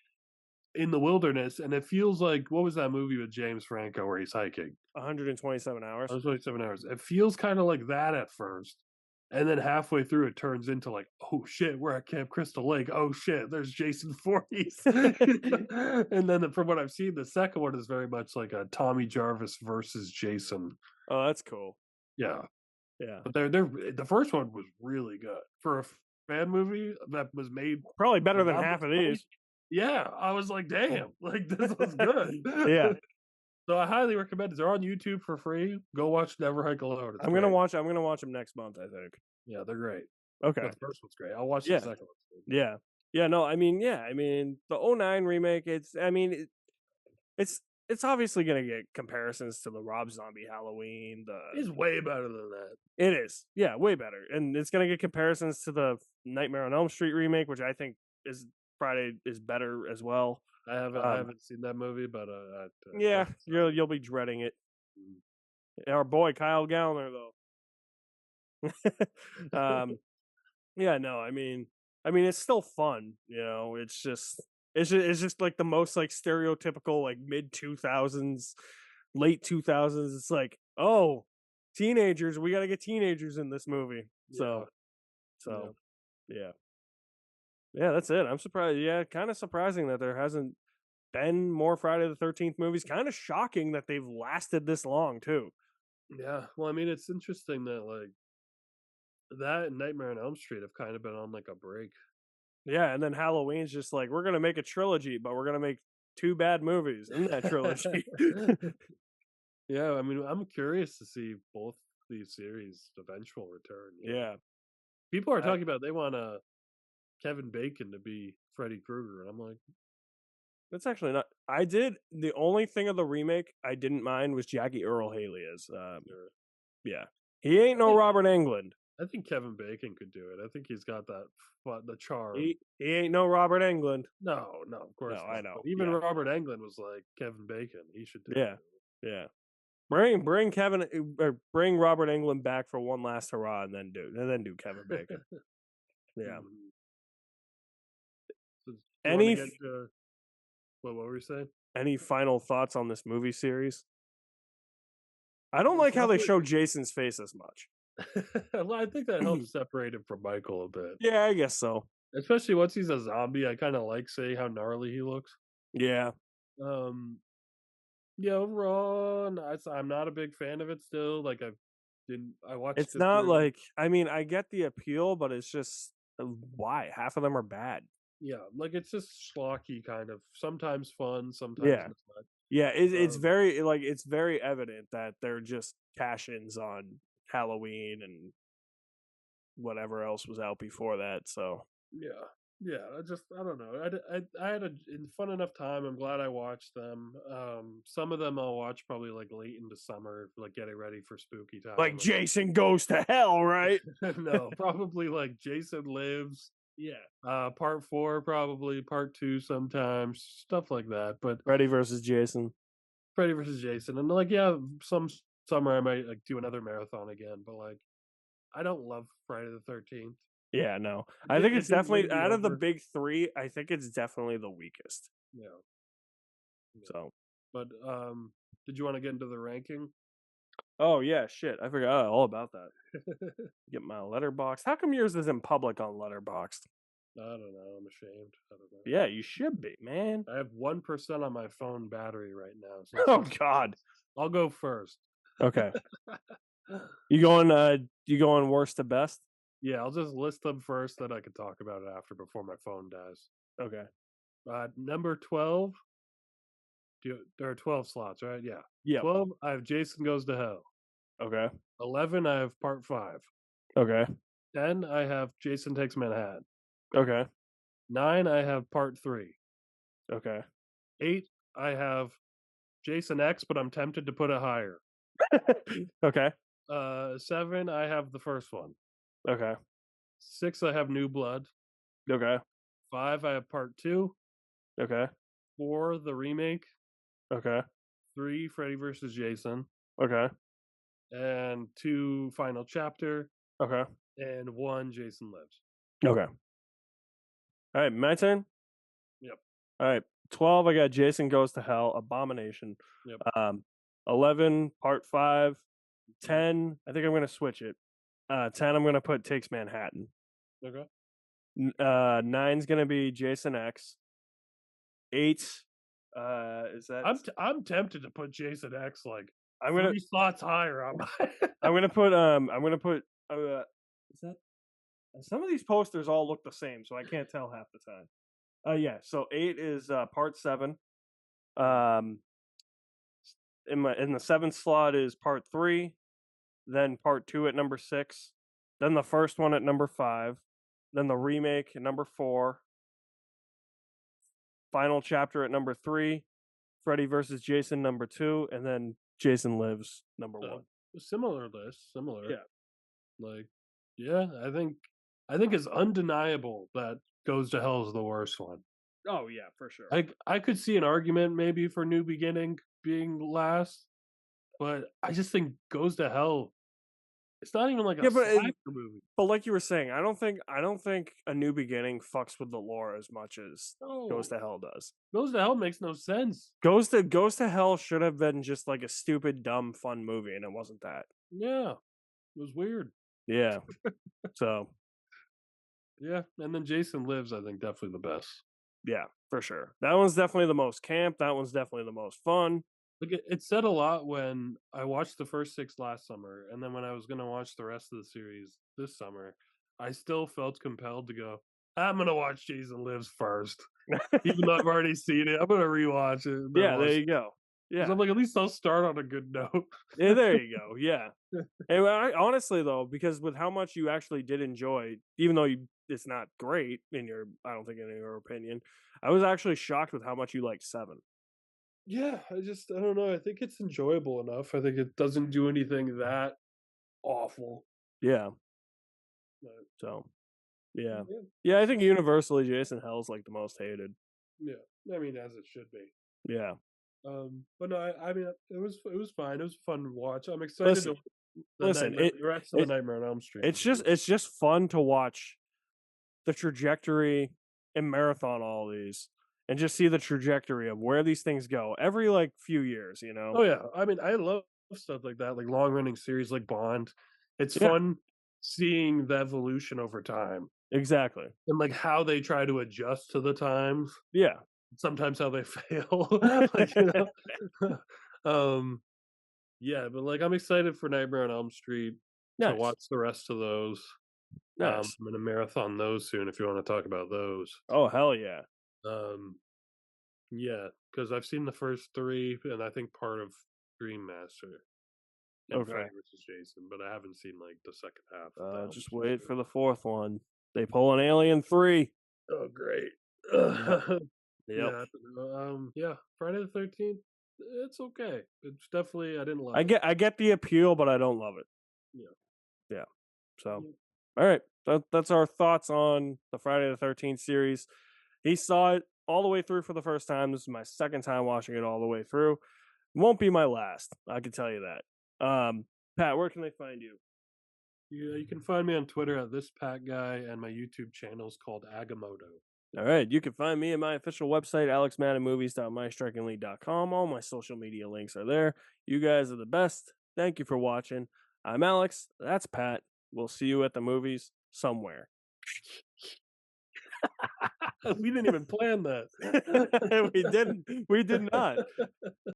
in the wilderness, and it feels like what was that movie with James Franco where he's hiking? 127 hours. 27 hours. It feels kind of like that at first. And then halfway through, it turns into like, oh shit, we're at Camp Crystal Lake. Oh shit, there's Jason Voorhees. And then from what I've seen, the second one is very much like a Tommy Jarvis versus Jason. Oh, that's cool. Yeah, Yeah, but the first one was really good for a fan movie that was made probably better than around half this of time. these. Yeah, I was like, damn, like this was good. Yeah. So I highly recommend it. They're on YouTube for free. Go watch Never Hike Alone. It's I'm gonna great. watch. I'm gonna watch them next month. I think. Yeah, they're great. Okay. But the first one's great. I'll watch Yeah. the second one too. Yeah. Yeah. No. I mean. Yeah. I mean, the '09 remake. It's. I mean. It's. It's obviously gonna get comparisons to the Rob Zombie Halloween. It's way better than that. It is. Yeah. Way better, and it's gonna get comparisons to the Nightmare on Elm Street remake, which I think is Friday is better as well. I haven't seen that movie, but Yeah, you'll be dreading it. Our boy Kyle Gallner, though. Yeah, no, I mean, it's still fun. It's just like the most like stereotypical like mid 2000s, late 2000s. It's like, oh, teenagers, we got to get teenagers in this movie. So, yeah, that's it. I'm surprised. Yeah, kind of surprising that there hasn't been more Friday the 13th movies. Kind of shocking that they've lasted this long too. Yeah. Well, I mean, it's interesting that like that and Nightmare on Elm Street have kind of been on like a break. Yeah, and then Halloween's just like, we're gonna make a trilogy, but we're gonna make 2 bad movies in that trilogy. Yeah, I mean, I'm curious to see both these series' eventual return. Yeah, People are talking about they want Kevin Bacon to be Freddy Krueger, and I'm like, that's actually not. The only thing of the remake I didn't mind was Jackie Earl Haley as. Yeah, he ain't no Robert Englund. I think Kevin Bacon could do it. I think he's got that the charm. He ain't no Robert Englund. No, of course No, not. I know. But even Yeah. Robert Englund was like Kevin Bacon. He should do Yeah, it. yeah. Bring Kevin or bring Robert Englund back for one last hurrah, and then do Kevin Bacon. Yeah. So, do you Any wanna get into- what were we saying? any final thoughts on this movie series? I don't It's like how they definitely- show Jason's face as much. Well, I think that helps separate him from Michael a bit. Yeah, I guess so. Especially once he's a zombie, I kind of like seeing how gnarly he looks. Yeah. Yeah, overall, I'm not a big fan of it still. Like I watched It's it not through- like, I mean, I get the appeal, but it's just why half of them are bad. Yeah, like it's just schlocky kind of. Sometimes fun, sometimes Yeah. not. Yeah, it's Um, very like it's very evident that they're just cash-ins on Halloween and whatever else was out before that. So Yeah. I don't know. I had a fun enough time. I'm glad I watched them. Some of them I'll watch probably like late into summer, like getting ready for spooky time. like Jason Goes to Hell, right? No, probably like Jason Lives. Yeah. Part 4, probably part 2 sometimes, stuff like that. But Freddy versus Jason. Freddy versus Jason, and like some summer I might like do another marathon again. But like I don't love Friday the 13th. Yeah, no. I think it's It didn't definitely win me out of the over. big 3, I think it's definitely the weakest. Yeah. So, But did you want to get into the ranking? oh yeah, shit. I forgot all about that. Get my letterbox. How come yours is in public on Letterboxd? I don't know. I'm ashamed. I don't know. Yeah, you should be, man. I have 1% on my phone battery right now. So Oh god. I'll go first. Okay. You going worst to best? Yeah, I'll just list them first, then I can talk about it after before my phone dies. Okay. Number 12. There are 12 slots, right? Yeah. Yeah. 12, I have Jason Goes to Hell. Okay. 11, I have Part 5. Okay. 10, I have Jason Takes Manhattan. Okay. 9, I have Part 3. Okay. 8, I have Jason X, but I'm tempted to put it higher. Okay. 7, I have the first one. Okay. 6, I have New Blood. Okay. 5, I have Part 2. Okay. 4, the remake. Okay. 3, Freddy vs. Jason. Okay. And 2, Final Chapter. Okay. And 1, Jason Lives. Okay. All right, my turn. Yep. All right, 12. I got Jason Goes to Hell, Abomination. Yep. 11, Part 5. 10. I think I'm gonna switch it. 10, I'm gonna put Takes Manhattan. Okay. 9's gonna be Jason X. 8, is that? I'm tempted to put Jason X like I'm gonna 3 slots higher on my I'm gonna put is that? Some of these posters all look the same, so I can't tell half the time. Yeah. So 8 is part 7. Um, in the seventh slot is part 3. Then part 2 at number 6. Then the first one at number 5. Then the remake at number 4. Final chapter at number 3. Freddy versus Jason number 2, and then Jason Lives number 1. Similar list, similar. Yeah. Like, yeah, I think it's undeniable that Goes to Hell is the worst one. Oh yeah, for sure. I could see an argument maybe for New Beginning being last, but I just think Goes to Hell. It's not even like a slasher movie. But like you were saying, I don't think A New Beginning fucks with the lore as much as Goes to Hell does. Goes to Hell makes no sense. Goes to Hell should have been just like a stupid, dumb, fun movie, and it wasn't that. Yeah, it was weird. Yeah. So. Yeah, and then Jason Lives, I think, definitely the best. Yeah, for sure. That one's definitely the most camp. That one's definitely the most fun. Like it said a lot when I watched the first 6 last summer, and then when I was going to watch the rest of the series this summer, I still felt compelled to go, I'm going to watch Jason Lives first. Even though I've already seen it, I'm going to rewatch it. Yeah, there you go. Yeah. I'm like, at least I'll start on a good note. Yeah, there you go. Yeah. And honestly, though, because with how much you actually did enjoy, even though it's not great I don't think in your opinion, I was actually shocked with how much you liked 7. Yeah, I don't know. I think it's enjoyable enough. I think it doesn't do anything that awful. Yeah. But, So, yeah. Yeah, I think universally Jason Hell's like the most hated. Yeah. I mean, as it should be. Yeah. But no, I mean, it was fine. It was fun to watch. I'm excited to the rest of the Nightmare on Elm Street. It's just fun to watch the trajectory and marathon all these and just see the trajectory of where these things go every like few years, you know. Oh yeah, I mean, I love stuff like that, like long running series like Bond. It's fun seeing the evolution over time. Exactly. And like how they try to adjust to the times. Yeah. Sometimes how they fail. Like, you know. Yeah, but like I'm excited for Nightmare on Elm Street to watch the rest of those. Nice. I'm gonna marathon those soon if you want to talk about those. Oh hell yeah. Yeah, because I've seen the first 3 and I think part of Dream Master. And Freddy vs. Jason, but I haven't seen like the second half. Just wait for the 4th one. They pull an Alien 3. Oh great. Yep. Yeah, Friday the 13th. It's okay. It's definitely I didn't love it. I get the appeal, but I don't love it. Yeah. So, all right. That's our thoughts on the Friday the 13th series. He saw it all the way through for the first time. This is my second time watching it all the way through. Won't be my last. I can tell you that. Pat, where can they find you? Yeah, you can find me on Twitter at this Pat guy, and my YouTube channel is called Agamotto. All right, you can find me at my official website, alexmaddenmovies.mystrikinglead.com. All my social media links are there. You guys are the best. Thank you for watching. I'm Alex. That's Pat. We'll see you at the movies somewhere. We didn't even plan that. We didn't. We did not.